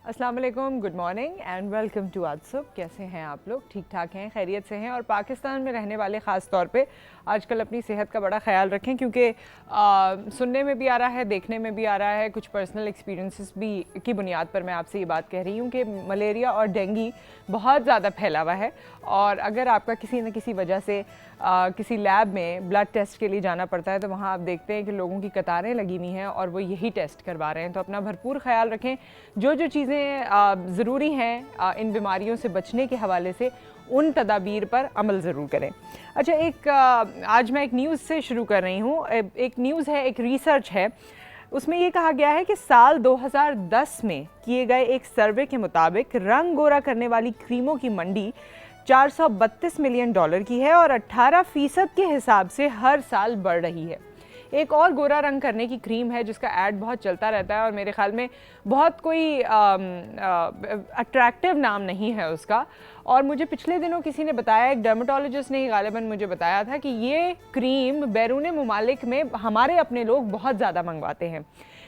अस्सलाम वालेकुम, good morning and welcome to आज सुबह। कैसे हैं आप लोग? ठीक ठाक हैं, खैरियत से हैं? और पाकिस्तान में रहने वाले ख़ास तौर पे आजकल अपनी सेहत का बड़ा ख्याल रखें, क्योंकि सुनने में भी आ रहा है, देखने में भी आ रहा है, कुछ पर्सनल एक्सपीरियंसेस भी की बुनियाद पर मैं आपसे ये बात कह रही हूँ कि मलेरिया और डेंगू बहुत ज़्यादा फैला हुआ है। और अगर आपका किसी न किसी वजह से किसी लैब में ब्लड टेस्ट के लिए जाना पड़ता है तो वहाँ आप देखते हैं कि लोगों की कतारें लगी हुई हैं और वो यही टेस्ट करवा रहे हैं। तो अपना भरपूर ख्याल रखें, जो जो चीज़ें ज़रूरी हैं इन बीमारियों से बचने के हवाले से उन तदाबीर पर अमल ज़रूर करें। अच्छा, आज मैं एक न्यूज़ से शुरू कर रही हूँ। एक न्यूज़ है, एक रिसर्च है, उसमें ये कहा गया है कि साल 2010 में किए गए एक सर्वे के मुताबिक रंग गोरा करने वाली क्रीमों की मंडी $432 मिलियन की है और 18% के हिसाब से हर साल बढ़ रही है। एक और गोरा रंग करने की क्रीम है जिसका ऐड बहुत चलता रहता है और मेरे ख्याल में बहुत कोई अट्रैक्टिव नाम नहीं है उसका। और मुझे पिछले दिनों किसी ने बताया, एक डर्मेटोलॉजिस्ट ने ही गालिबन मुझे बताया था कि ये क्रीम बैरून मुमालिक में हमारे अपने लोग बहुत ज़्यादा मंगवाते हैं।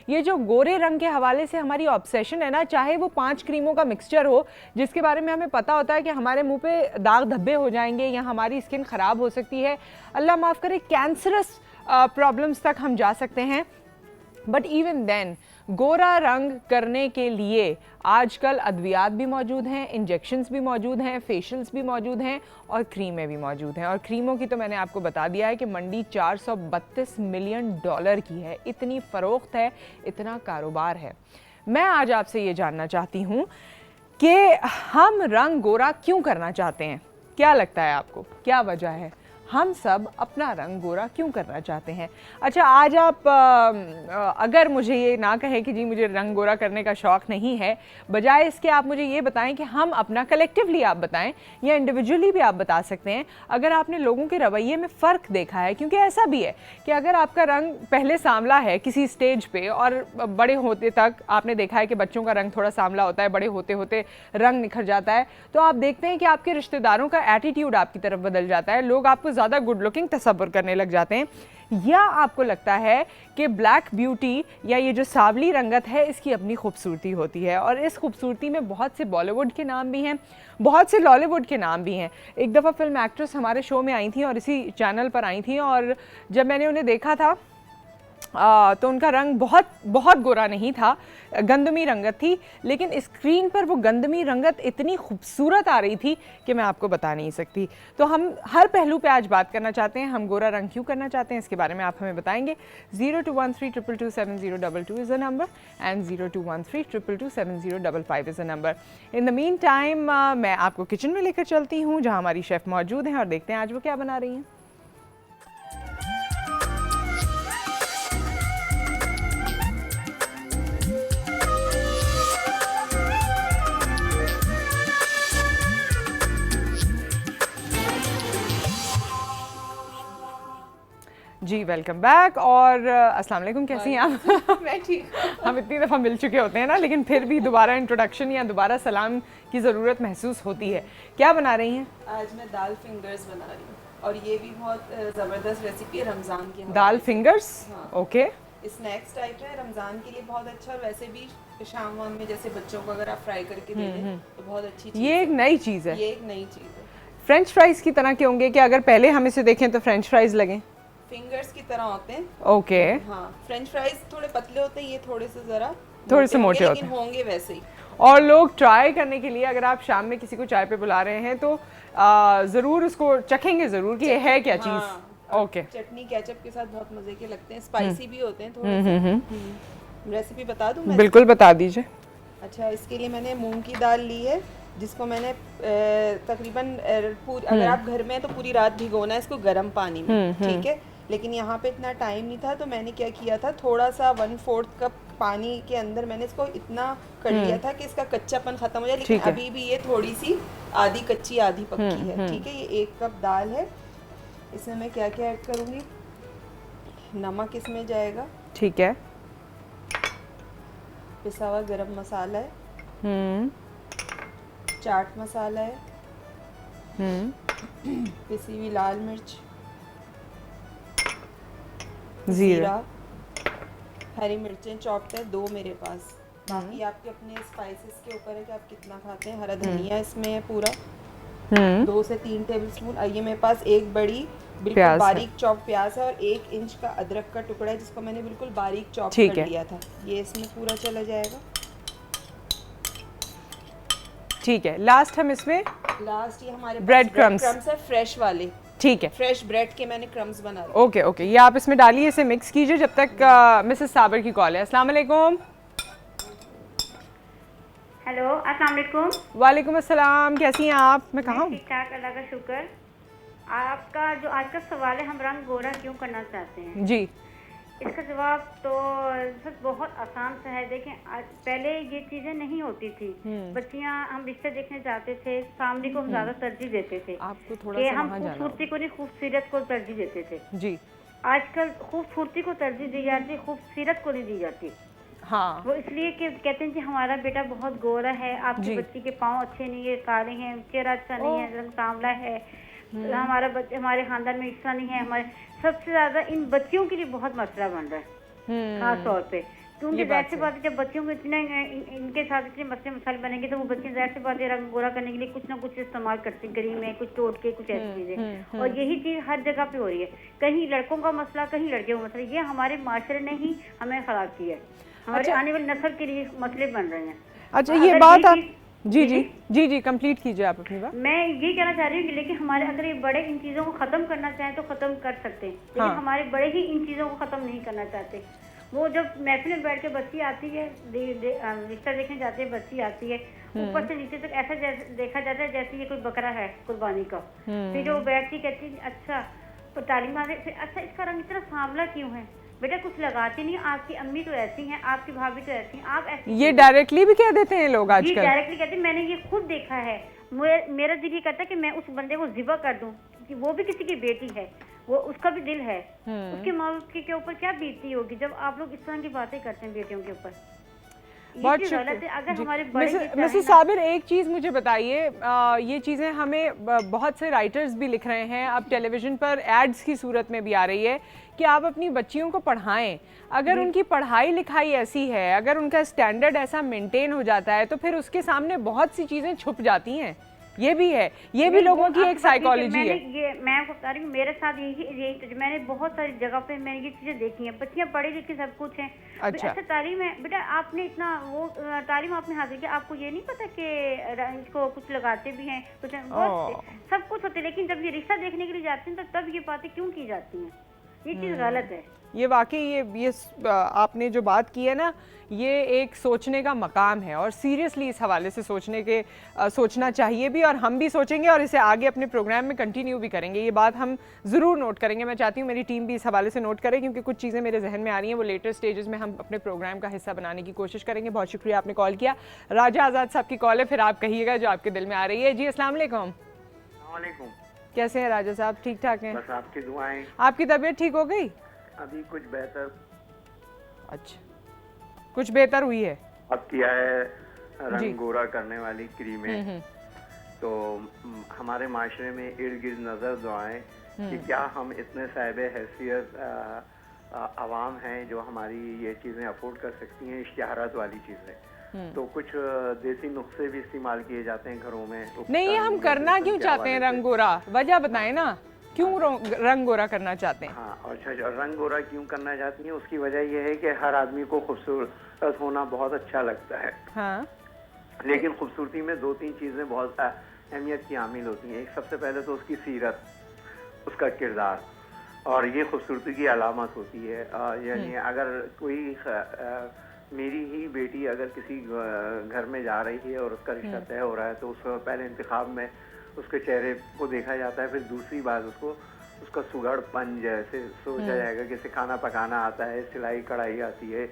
ये जो गोरे रंग के हवाले से हमारी ऑब्सेशन है ना, चाहे वो 5 क्रीमों का मिक्सचर हो जिसके बारे में हमें पता होता है कि हमारे मुंह पे दाग धब्बे हो जाएंगे या हमारी स्किन ख़राब हो सकती है, अल्लाह माफ़ करे कैंसरस प्रॉब्लम्स तक हम जा सकते हैं। बट इवन देन गोरा रंग करने के लिए आजकल अद्वियात भी मौजूद हैं, इंजेक्शंस भी मौजूद हैं, फेशियल्स भी मौजूद हैं और क्रीमें भी मौजूद हैं। और क्रीमों की तो मैंने आपको बता दिया है कि मंडी $432 मिलियन की है। इतनी फ़रोख्त है, इतना कारोबार है। मैं आज आपसे ये जानना चाहती हूँ कि हम रंग गोरा क्यों करना चाहते हैं? क्या लगता है आपको, क्या वजह है? हम सब अपना रंग गोरा क्यों करना चाहते हैं? अच्छा, आज आप अगर मुझे ये ना कहें कि जी मुझे रंग गोरा करने का शौक़ नहीं है, बजाय इसके आप मुझे ये बताएं कि हम अपना कलेक्टिवली आप बताएं या इंडिविजुअली भी आप बता सकते हैं अगर आपने लोगों के रवैये में फ़र्क देखा है। क्योंकि ऐसा भी है कि अगर आपका रंग पहले सांवला है किसी स्टेज पे और बड़े होते तक आपने देखा है कि बच्चों का रंग थोड़ा सांवला होता है, बड़े होते होते रंग निखर जाता है, तो आप देखते हैं कि आपके रिश्तेदारों का एटीट्यूड आपकी तरफ बदल जाता है, लोग आपको ज़्यादा गुड लुकिंग तसव्वुर करने लग जाते हैं। या आपको लगता है कि ब्लैक ब्यूटी या ये जो सांवली रंगत है इसकी अपनी खूबसूरती होती है और इस खूबसूरती में बहुत से बॉलीवुड के नाम भी हैं, बहुत से लॉलीवुड के नाम भी हैं। एक दफ़ा फिल्म एक्ट्रेस हमारे शो में आई थी और इसी चैनल पर आई थी और जब मैंने उन्हें देखा था तो उनका रंग बहुत बहुत गोरा नहीं था, गंदमी रंगत थी, लेकिन स्क्रीन पर वो गंदमी रंगत इतनी खूबसूरत आ रही थी कि मैं आपको बता नहीं सकती। तो हम हर पहलू पे आज बात करना चाहते हैं। हम गोरा रंग क्यों करना चाहते हैं इसके बारे में आप हमें बताएंगे। 0213227022 is a number and 0213227055 is a number. In the mean time मैं आपको किचन में लेकर चलती हूँ जहाँ हमारी शेफ़ मौजूद हैं और देखते हैं आज वो क्या बना रही हैं। जी वेलकम बैक और अस्सलाम वालेकुम, कैसी हैं आप? मैं ठीक हूँ। हम इतनी दफ़ा मिल चुके होते हैं ना, लेकिन फिर भी दोबारा इंट्रोडक्शन या दोबारा सलाम की ज़रूरत महसूस होती है। क्या बना रही हैं? आज मैं दाल फिंगर्स बना रही हूँ और ये भी बहुत ज़बरदस्त रेसिपी है रमज़ान की। दाल फिंगर्स, हाँ। ओके। स्नैक्स टाइप है, रमज़ान के लिए बहुत अच्छा और वैसे भी शाम वाम में जैसे बच्चों को अगर आप फ्राई करके दे दें तो बहुत अच्छी चीज़। ये एक नई चीज़ है। ये एक नई चीज़ है। फ्रेंच फ्राइज़ की तरह के होंगे कि अगर पहले हम इसे देखें तो फ्रेंच फ्राइज़ लगें? फिंगर्स की तरह होते हैं। ओके। हाँ, फ्रेंच फ्राइज थोड़े पतले होते हैं, ये थोड़े से ज़रा थोड़े से मोटे होते लेकिन होंगे वैसे ही। और लोग ट्राई करने के लिए अगर आप शाम में किसी को चाय पे बुला रहे हैं तो ज़रूर उसको चखेंगे ज़रूर कि ये है क्या चीज़। हाँ, ओके। चटनी केचप के साथ बहुत मज़े के लगते हैं, स्पाइसी भी होते हैं थोड़े से। रेसिपी बता दूँ मैं? बिल्कुल बता दीजिए। अच्छा, इसके लिए मैंने मूंग की दाल ली है जिसको मैंने तकरीबन अगर आप घर में हैं तो पूरी रात भिगोना है इसको गर्म पानी में, ठीक है। लेकिन यहाँ पे इतना टाइम नहीं था तो मैंने क्या किया था, थोड़ा सा 1/4 कप पानी के अंदर मैंने इसको इतना कर लिया था कि इसका कच्चापन ख़त्म हो जाए। लेकिन अभी भी ये थोड़ी सी आधी कच्ची आधी पक्की है, ठीक है। ये 1 कप दाल है, इसमें मैं क्या क्या ऐड करूँगी, नमक इसमें जाएगा, ठीक है। पिसा हुआ गरम मसाला है, चाट मसाला है, पिसी हुई लाल मिर्च, जीरा, हरी मिर्चें चॉप्ड है 2 मेरे पास, बाकी आपके अपने स्पाइसेस के ऊपर है कि आप कितना खाते हैं। हरा धनिया इसमें है पूरा 2 से 3 टेबलस्पून। और ये मेरे पास एक बड़ी बिल्कुल बारीक चॉप प्याज है और 1 इंच का अदरक का टुकड़ा है जिसको मैंने बिल्कुल बारीक चॉप कर लिया था। ये इसमें पूरा चला जाएगा। ठीक है, लास्ट हम इसमें लास्ट ये हमारे ब्रेड क्रम्स है, फ्रेश वाले। ठीक है, फ्रेश ब्रेड के मैंने क्रम्स बना रखे। ओके ओके, ये आप इसमें डालिए, इसे मिक्स कीजिए जब तक मिसेस साबर की कॉल है। अस्सलाम वालेकुम। हेलो, अस्सलाम वालेकुम। वालेकुम अस्सलाम, कैसी हैं आप? मैं कहाँ हूँ? ठीक ठाक, अल्लाह का शुक्र। आपका जो आज का सवाल है, हम रंग गोरा क्यों करना चाहते हैं? जी, इसका जवाब तो सच बहुत आसान सा है। देखें, पहले ये चीजें नहीं होती थी। बच्चियां, हम रिश्ते देखने जाते थे, फैमिली को हम ज्यादा तरजीह देते थे। आपको थोड़ा कि सा हम वहाँ जाना खूबसूरती को नहीं, खूबसूरत को तरजीह देते थे। जी, आजकल खूबसूरती को तरजीह दी जाती, खूबसूरत को नहीं दी जाती। हाँ, वो इसलिए कि कहते हैं कि हमारा बेटा बहुत गोरा है, आपकी बच्ची के पाँव अच्छे नहीं है, काले हैं, चेहरा अच्छा नहीं है, रंग सांवला है, हमारा बच्चे, हमारे खानदान में इस तरह नहीं है। हमारे सबसे ज्यादा इन बच्चियों के लिए बहुत मसला बन रहा है खास तौर पे, क्योंकि जाहिर सी बात है जब बच्चियों को इतने इनके साथ इतने मसले मसाले बनेंगे तो वो बच्चे जाहिर सी बात है रंग गोरा करने के लिए कुछ ना कुछ इस्तेमाल करते हैं, क्रीम है, कुछ टोटके, कुछ ऐसी चीजें। और यही चीज हर जगह पे हो रही है, कहीं लड़कों का मसला, कहीं लड़कियों का मसला। ये हमारे माशरे ने ही हमें खराब किया है, हमारे आने वाली नस्ल के लिए मसले बन रहे हैं। अच्छा, ये बात आप जी जी जी जी कंप्लीट कीजिए आप अपनी बात। मैं ये कहना चाह रही हूँ कि लेकिन हमारे अगर ये बड़े इन चीज़ों को ख़त्म करना चाहें तो ख़त्म कर सकते हैं, लेकिन हमारे बड़े ही इन चीज़ों को ख़त्म नहीं करना चाहते। वो जब महफिल में बैठ के बच्ची आती है, रिश्ता देखने जाते हैं, बच्ची आती है, ऊपर से नीचे तक ऐसा देखा जाता है जैसे ये कोई बकरा है कुर्बानी का। फिर जो बैठती कहती है अच्छा तो तालीम आ गई, अच्छा इसका रंग इतना सांवला क्यों है? बेटा कुछ लगाती नहीं, आपकी अम्मी तो ऐसी हैं, आपकी भाभी तो ऐसी हैं, आप ऐसी। ये डायरेक्टली भी कह देते हैं लोग आजकल। डायरेक्टली कहते हैं, मैंने ये खुद देखा है। मेरा दिल ये कहता है कि मैं उस बंदे को ज़िबा कर दूं, कि वो भी किसी की बेटी है, वो उसका भी दिल है, उसके माँ बाप के ऊपर क्या बीतती होगी जब आप लोग इस तरह की बातें करते हैं बेटियों के ऊपर। बहुत मिसेस साबिर, एक चीज़ मुझे बताइए, ये चीज़ें हमें बहुत से राइटर्स भी लिख रहे हैं, अब टेलीविज़न पर एड्स की सूरत में भी आ रही है कि आप अपनी बच्चियों को पढ़ाएं। अगर उनकी पढ़ाई लिखाई ऐसी है, अगर उनका स्टैंडर्ड ऐसा मेंटेन हो जाता है तो फिर उसके सामने बहुत सी चीज़ें छुप जाती हैं। ये भी है, ये भी लोगों की एक साइकोलॉजी है। ये मैं आपको बता रही हूँ, मेरे साथ यही मैंने बहुत सारी जगह पे मैंने ये चीजें देखी हैं। बच्चियां पढ़ी लिखी सब कुछ हैं, अच्छा तालीम है, बेटा आपने इतना वो तालीम आपने हासिल किया, आपको ये नहीं पता कि इसको कुछ लगाते भी हैं, कुछ सब कुछ होते, लेकिन जब ये रिश्ता देखने के लिए जाते हैं तो तब ये बातें क्यों की जाती हैं? ये चीज़ गलत है। ये वाकई ये आपने जो बात की है ना, ये एक सोचने का मकाम है और सीरियसली इस हवाले से सोचना चाहिए भी, और हम भी सोचेंगे और इसे आगे अपने प्रोग्राम में कंटिन्यू भी करेंगे। ये बात हम ज़रूर नोट करेंगे। मैं चाहती हूँ मेरी टीम भी इस हवाले से नोट करे, क्योंकि कुछ चीज़ें मेरे जहन में आ रही हैं, वो लेटर स्टेजेस में हम अपने प्रोग्राम का हिस्सा बनाने की कोशिश करेंगे। बहुत शुक्रिया आपने कॉल किया। राजा आज़ाद साहब की कॉल है, फिर आप कहिएगा जो आपके दिल में आ रही है। जी अस्सलाम वालेकुम। कैसे हैं राजा साहब? ठीक ठाक हैं, बस आपकी दुआएं। आपकी तबीयत ठीक हो गई? अभी कुछ बेहतर। अच्छा, कुछ बेहतर हुई है? अब किया है रंग गोरा करने वाली क्रीमें, तो हमारे माशरे में इर्द गिर्द नजर दुआएं कि क्या हम इतने साहिब हैसियत आवाम हैं जो हमारी ये चीजें अफोर्ड कर सकती हैं, इश्तिहारात वाली चीजें। तो कुछ देसी नुस्खे भी इस्तेमाल किए जाते हैं घरों में। नहीं, ये हम करना क्यों चाहते हैं रंग गोरा? वजह बताएं ना, क्यों रंग गोरा करना चाहते हैं? हाँ, अच्छा, रंग गोरा क्यों करना चाहती हैं उसकी वजह यह है कि हर आदमी को खूबसूरत होना बहुत अच्छा लगता है। हाँ। लेकिन खूबसूरती में 2-3 चीजें बहुत अहमियत की हामिल होती हैं। एक सबसे पहले तो उसकी सीरत, उसका किरदार, और ये खूबसूरती की अलामत होती है। यानी अगर कोई मेरी ही बेटी अगर किसी घर में जा रही है और उसका रिश्ता तय हो रहा है तो उसको पहले इंतखाब में उसके चेहरे को देखा जाता है, फिर दूसरी बात उसका सुघड़पन, जैसे सोचा जाएगा कि इसे खाना पकाना आता है, सिलाई कढ़ाई आती है,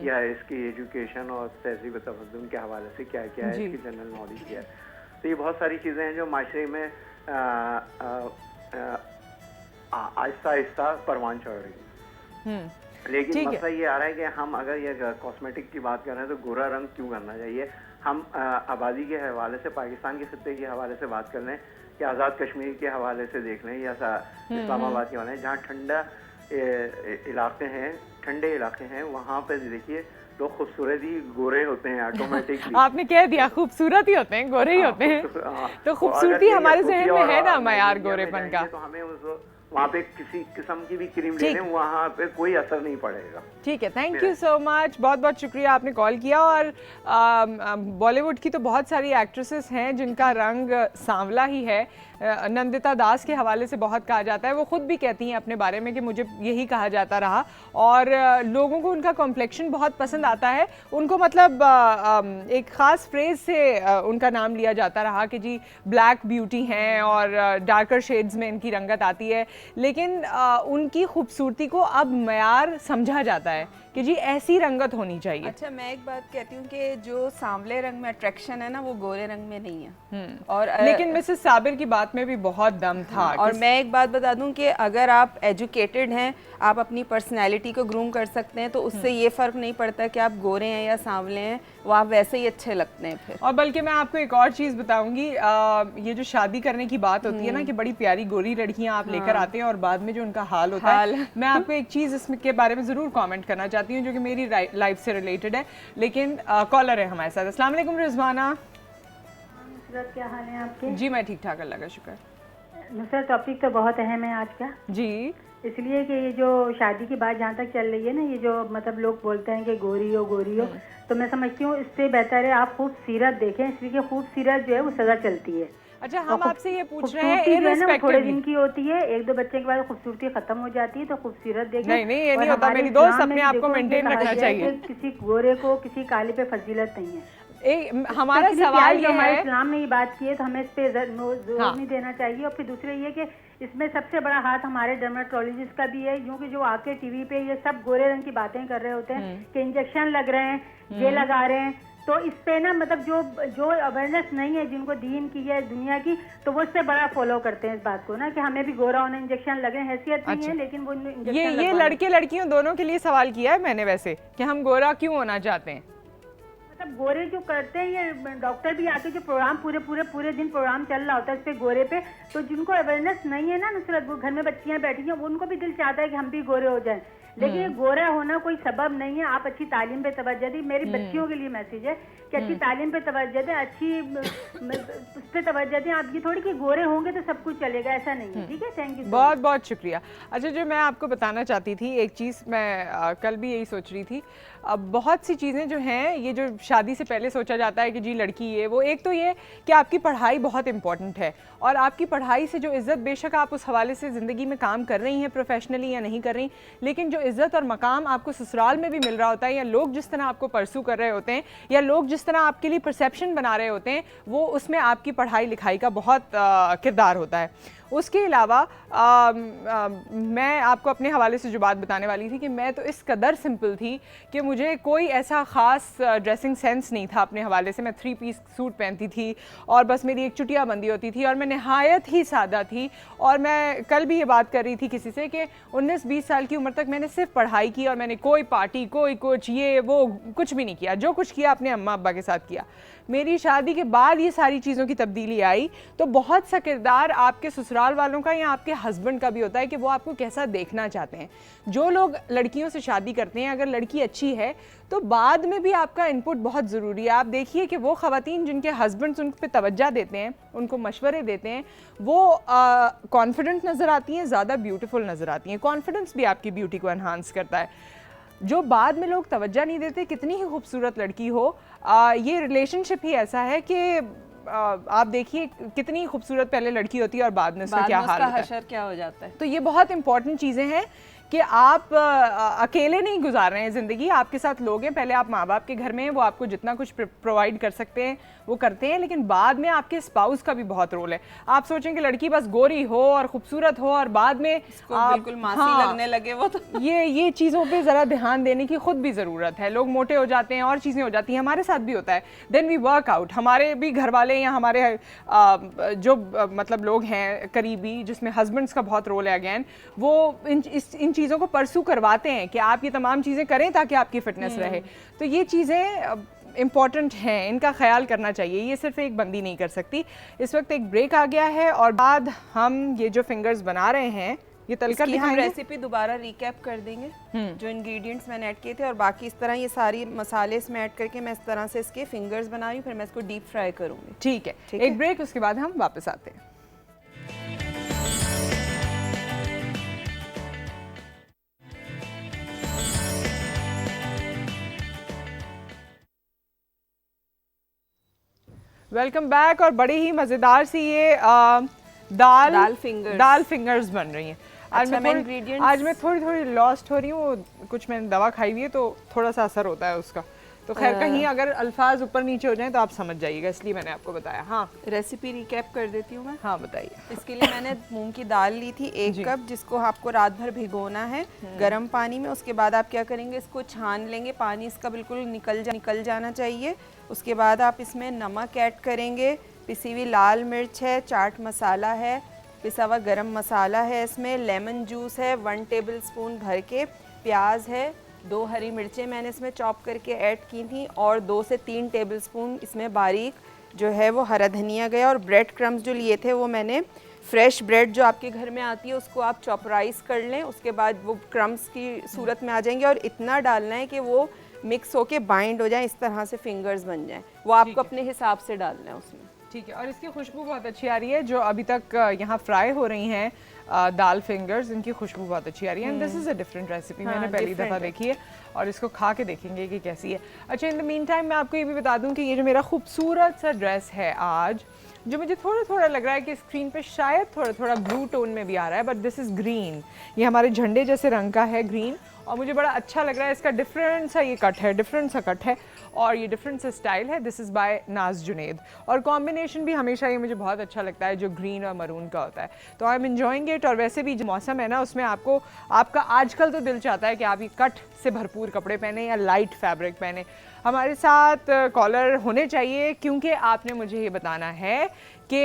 या इसकी एजुकेशन और तहजीब तमद्दुन के हवाले से क्या क्या है, इसकी जनरल नॉलेज क्या है। तो ये बहुत सारी चीज़ें हैं जो माशरे में आहिस्ता आहिस्ता परवान चढ़ रही हैं। लेकिन मसला ये आ रहा है कि हम अगर ये कॉस्मेटिक की बात कर रहे हैं तो गोरा रंग क्यों करना चाहिए? हम आबादी के हवाले से, पाकिस्तान के खित्ते के हवाले से बात कर लें, कि आज़ाद कश्मीर के हवाले से देख लें, या इस्लामाबाद के हवाले, जहाँ ठंडे इलाके हैं, वहाँ पे देखिए तो खूबसूरत ही गोरे होते हैं ऑटोमेटिकली। आपने कह दिया खूबसूरत ही होते हैं, गोरे ही होते हैं। तो खूबसूरती हमारे जहन में है ना मयार गोरेपन का। तो हमें वहाँ पे किसी किस्म की भी क्रीम ले लें, वहाँ पे कोई असर नहीं पड़ेगा। ठीक है, थैंक यू सो मच, बहुत बहुत शुक्रिया आपने कॉल किया। और बॉलीवुड की तो बहुत सारी एक्ट्रेसेस हैं जिनका रंग सांवला ही है। नंदिता दास के हवाले से बहुत कहा जाता है, वो खुद भी कहती हैं अपने बारे में कि मुझे यही कहा जाता रहा, और लोगों को उनका कॉम्प्लेक्शन बहुत पसंद आता है। उनको मतलब एक ख़ास फ्रेज से उनका नाम लिया जाता रहा कि जी ब्लैक ब्यूटी हैं और डार्कर शेड्स में इनकी रंगत आती है, लेकिन उनकी खूबसूरती को अब मयार समझा जाता है कि जी ऐसी रंगत होनी चाहिए। अच्छा, मैं एक बात कहती हूँ कि जो सांवले रंग में अट्रैक्शन है ना, वो गोरे रंग में नहीं है। और लेकिन मिसेस साबिर की बात में भी बहुत दम था। और मैं एक बात बता दूं कि अगर आप एजुकेटेड हैं, आप अपनी पर्सनैलिटी को ग्रूम कर सकते हैं, तो उससे ये फ़र्क नहीं पड़ता कि आप गोरे हैं या सांवले हैं, वो आप वैसे ही अच्छे लगते हैं फिर। और बल्कि मैं आपको एक और चीज़ बताऊंगी, ये जो शादी करने की बात होती है ना कि बड़ी प्यारी गोरी लड़कियां आप लेकर आते हैं और बाद में जो उनका हाल होता है, मैं आपको एक चीज़ इसमें के बारे में ज़रूर कमेंट करना चाहती हूँ जो कि मेरी लाइफ से रिलेटेड है। लेकिन कॉलर है हमारे साथ। अस्सलाम वालेकुम रिजवाना। नुसरत, क्या हाल है आपके? जी मैं ठीक ठाक, अल्लाह का शुक्र। नुसरत, टॉपिक तो बहुत अहम है आज का, जी इसलिए कि ये जो शादी की बात जहाँ तक चल रही है ना, ये जो मतलब लोग बोलते हैं कि गोरी हो, तो मैं समझती हूँ इससे बेहतर है आप खूबसूरत देखें, इसलिए खूबसूरत जो है वो सजा चलती है। अच्छा, हम आपसे ये पूछ रहे हैं, वो थोड़े दिन की होती है, एक दो बच्चे के बाद खूबसूरती खत्म हो जाती है, तो खूबसूरत देखें। नहीं ये नहीं होता मेरी दोस्त, अपने आप को मेंटेन रखना चाहिए। किसी गोरे को किसी काले पे फजीलत नहीं है। हमारा सवाल ये हमारे है, इस्लाम ने ये बात की है तो हमें इस पे जोर नहीं देना चाहिए। और फिर दूसरे ये कि इसमें सबसे बड़ा हाथ हमारे डर्मेटोलॉजिस्ट का भी है, क्योंकि जो आके टीवी पे ये सब गोरे रंग की बातें कर रहे होते हैं कि इंजेक्शन लग रहे हैं, ये लगा रहे हैं, तो इस पे ना मतलब जो अवेयरनेस नहीं है, जिनको दीन की है दुनिया की, तो वो इससे बड़ा फॉलो करते हैं इस बात को ना कि हमें भी गोरा होने इंजेक्शन लगे, हैसियत नहीं है, लेकिन वो ये लड़के लड़कियों दोनों के लिए सवाल किया है मैंने वैसे कि हम गोरा क्यों होना चाहते हैं। मतलब गोरे जो करते हैं, ये डॉक्टर भी आके जो प्रोग्राम पूरे दिन प्रोग्राम चल रहा होता है इस पे गोरे पे, तो जिनको अवेयरनेस नहीं है ना नुसरत, वो घर में बच्चियां बैठी हैं, उनको भी दिल चाहता है कि हम भी गोरे हो जाएं, लेकिन ये गोरा होना कोई सबब नहीं है। आप अच्छी तालीम पे तवज्जो दी, मेरी बच्चियों के लिए मैसेज है कि अच्छी तालीम पे तवज्जो दें, अच्छी उस पे तवज्जो दें। आप ये थोड़ी कि गोरे होंगे तो सब कुछ चलेगा, ऐसा नहीं है। ठीक है, थैंक यू, बहुत बहुत शुक्रिया। अच्छा, जो मैं आपको बताना चाहती थी एक चीज़, मैं कल भी यही सोच रही थी, अब बहुत सी चीज़ें जो हैं, ये जो शादी से पहले सोचा जाता है कि जी लड़की ये वो, एक तो ये कि आपकी पढ़ाई बहुत इंपॉर्टेंट है, और आपकी पढ़ाई से जो इज़्ज़त, बेशक आप उस हवाले से ज़िंदगी में काम कर रही हैं प्रोफेशनली या नहीं कर रही, लेकिन जो इज़्ज़त और मकाम आपको ससुराल में भी मिल रहा होता है, या लोग जिस तरह आपको परसू कर रहे होते हैं, या लोग जिस तरह आपके लिए परसेप्शन बना रहे होते हैं, वो उसमें आपकी पढ़ाई लिखाई का बहुत किरदार होता है। उसके अलावा मैं आपको अपने हवाले से जो बात बताने वाली थी कि मैं तो इस कदर सिंपल थी कि मुझे कोई ऐसा ख़ास ड्रेसिंग सेंस नहीं था अपने हवाले से। मैं 3 पीस सूट पहनती थी और बस मेरी एक चुटिया बंदी होती थी, और मैं नहायत ही सादा थी। और मैं कल भी ये बात कर रही थी किसी से कि 19-20 साल की उम्र तक मैंने सिर्फ पढ़ाई की, और मैंने कोई पार्टी, कोई कुछ, ये वो कुछ भी नहीं किया। जो कुछ किया अपने अम्मा अब्बा के साथ किया। मेरी शादी के बाद ये सारी चीज़ों की तब्दीली आई, तो बहुत सा किरदार आपके ससुराल वालों का या आपके हस्बैंड का भी होता है कि वो आपको कैसा देखना चाहते हैं। जो लोग लड़कियों से शादी करते हैं, अगर लड़की अच्छी है तो बाद में भी आपका इनपुट बहुत ज़रूरी है। आप देखिए कि वो ख़वातीन जिनके हस्बैंड्स उन पर तवज्जो देते हैं, उनको मशवरे देते हैं, वो कॉन्फिडेंट नज़र आती हैं, ज़्यादा ब्यूटीफुल नज़र आती हैं। कॉन्फिडेंस भी आपकी ब्यूटी को एनहांस करता है। जो बाद में लोग तवज्जो नहीं देते, कितनी ही खूबसूरत लड़की हो, ये रिलेशनशिप ही ऐसा है कि आप देखिए कितनी खूबसूरत पहले लड़की होती है और बाद में उसका क्या हाल होता है, हशर क्या हो जाता है। तो ये बहुत इंपॉर्टेंट चीज़ें हैं कि आप अकेले नहीं गुजार रहे हैं ज़िंदगी, आपके साथ लोग हैं। पहले आप माँ बाप के घर में हैं, वो आपको जितना कुछ प्रोवाइड कर सकते हैं वो करते हैं, लेकिन बाद में आपके स्पाउस का भी बहुत रोल है। आप सोचें कि लड़की बस गोरी हो और खूबसूरत हो और बाद में बिल्कुल मासी लगने लगे, वो तो ये चीज़ों पे ज़रा ध्यान देने की खुद भी ज़रूरत है। लोग मोटे हो जाते हैं और चीज़ें हो जाती हैं, हमारे साथ भी होता है। देन वी वर्क आउट, हमारे भी घर वाले या हमारे जो मतलब लोग हैं करीबी, जिसमें हस्बैंड्स का बहुत रोल है अगेन, वो इन चीज़ों को परसू करवाते हैं कि आप ये तमाम चीज़ें करें ताकि आपकी फिटनेस रहे। तो ये चीज़ें इम्पॉर्टेंट हैं, इनका ख्याल करना चाहिए। ये सिर्फ एक बंदी नहीं कर सकती। इस वक्त एक ब्रेक आ गया है और बाद हम ये जो फिंगर्स बना रहे हैं ये तलकर इसकी हम दिखाएंगे। रेसिपी दोबारा रिकैप कर देंगे, जो इंग्रेडिएंट्स मैंने ऐड किए थे, और बाकी इस तरह ये सारी मसाले इसमें ऐड करके मैं इस तरह से इसके फिंगर्स बना रही हूँ, फिर मैं इसको डीप फ्राई करूँगी। ठीक है, ठीक एक है। ब्रेक, उसके बाद हम वापस आते हैं। Welcome back. और बड़ी ही मज़ेदार सी ये दाल फिंगर्स बन रही हैं। आज मैं थोड़ी थोड़ी लॉस्ट हो रही हूँ, कुछ मैंने दवा खाई हुई है तो थोड़ा सा असर होता है उसका, तो खैर कहीं अगर अल्फाज ऊपर नीचे हो जाएं तो आप समझ जाइएगा, इसलिए मैंने आपको बताया। हाँ, रेसिपी रिकैप कर देती हूँ मैं। हाँ बताइए। इसके लिए मैंने मूंग की दाल ली थी 1 कप, जिसको आपको रात भर भिगोना है गर्म पानी में। उसके बाद आप क्या करेंगे, इसको छान लेंगे, पानी इसका बिल्कुल निकल जाना चाहिए। उसके बाद आप इसमें नमक ऐड करेंगे, पिसी हुई लाल मिर्च है, चाट मसाला है, पिसा हुआ गरम मसाला है, इसमें लेमन जूस है 1 टेबलस्पून भर के, प्याज है, 2 हरी मिर्चें मैंने इसमें चॉप करके ऐड की थी, और 2 से 3 टेबलस्पून इसमें बारीक जो है वो हरा धनिया गया। और ब्रेड क्रम्स जो लिए थे वो मैंने फ्रेश ब्रेड जो आपके घर में आती है उसको आप चॉपराइज कर लें, उसके बाद वो क्रम्स की सूरत में आ जाएंगे, और इतना डालना है कि वो मिक्स होके बाइंड हो जाए, इस तरह से फिंगर्स बन जाएं। वो आपको अपने हिसाब से डालना है उसमें। ठीक है, और इसकी खुशबू बहुत अच्छी आ रही है, जो अभी तक यहाँ फ्राई हो रही हैं दाल फिंगर्स, इनकी खुशबू बहुत अच्छी आ रही है। And this is a different recipe, मैंने पहली दफ़ा देखी है, और इसको खा के देखेंगे कि कैसी है। अच्छा, इन द मीन टाइम मैं आपको ये भी बता दूं कि ये जो मेरा खूबसूरत सा ड्रेस है आज, जो मुझे थोड़ा थोड़ा लग रहा है कि स्क्रीन पे शायद थोड़ा थोड़ा ब्लू टोन में भी आ रहा है, बट दिस इज़ ग्रीन। ये हमारे झंडे जैसे रंग का है, ग्रीन, और मुझे बड़ा अच्छा लग रहा है। इसका डिफरेंट सा ये कट है, डिफरेंट सा कट है, और ये डिफरेंट सा स्टाइल है। दिस इज़ बाय नाज जुनेद, और कॉम्बिनेशन भी हमेशा ये मुझे बहुत अच्छा लगता है जो ग्रीन और मरून का होता है, तो आई एम एंजॉइंग इट। और वैसे भी जो मौसम है ना, उसमें आपका आजकल तो दिल चाहता है कि आप ये कट से भरपूर कपड़े पहने या लाइट फैब्रिक पहने। हमारे साथ कॉलर होने चाहिए, क्योंकि आपने मुझे ये बताना है कि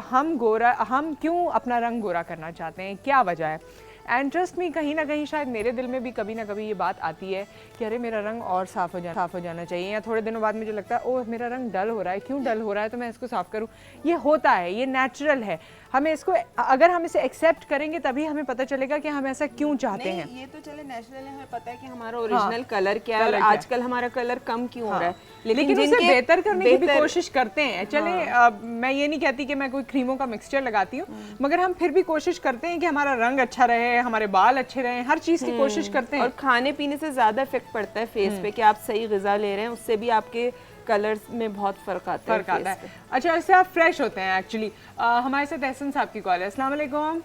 हम क्यों अपना रंग गोरा करना चाहते हैं, क्या वजह है। एंड ट्रस्ट मी, कहीं ना कहीं शायद मेरे दिल में भी कभी ना कभी ये बात आती है कि अरे मेरा रंग और साफ़ हो जाना चाहिए, या थोड़े दिनों बाद मुझे लगता है ओह मेरा रंग डल हो रहा है, क्यों डल हो रहा है, तो मैं इसको साफ़ करूँ। ये होता है, ये नेचुरल है। हमें इसको, अगर हम इसे एक्सेप्ट करेंगे तभी हमें पता चलेगा कि हम ऐसा क्यों चाहते हैं। ये तो चले नेचुरल है, हमें पता है कि हमारा ओरिजिनल कलर क्या है, और आजकल हमारा कलर कम क्यों हो रहा है, लेकिन उसे बेहतर करने की भी कोशिश करते हैं। चले मैं ये नहीं कहती कि मैं कोई क्रीमों का मिक्सचर लगाती हूँ, मगर हम फिर भी कोशिश करते हैं कि हमारा रंग अच्छा रहे, हमारे बाल अच्छे रहे, हर चीज़ की कोशिश करते हैं। और खाने पीने से ज़्यादा इफेक्ट पड़ता है फेस पे, कि आप सही ग़िज़ा ले रहे हैं, उससे भी आपके कलर्स में बहुत फ़र्क आता है। अच्छा, इससे आप फ्रेश होते हैं एक्चुअली। हमारे साथ एहसन साहब की कॉल है। अस्सलाम वालेकुम।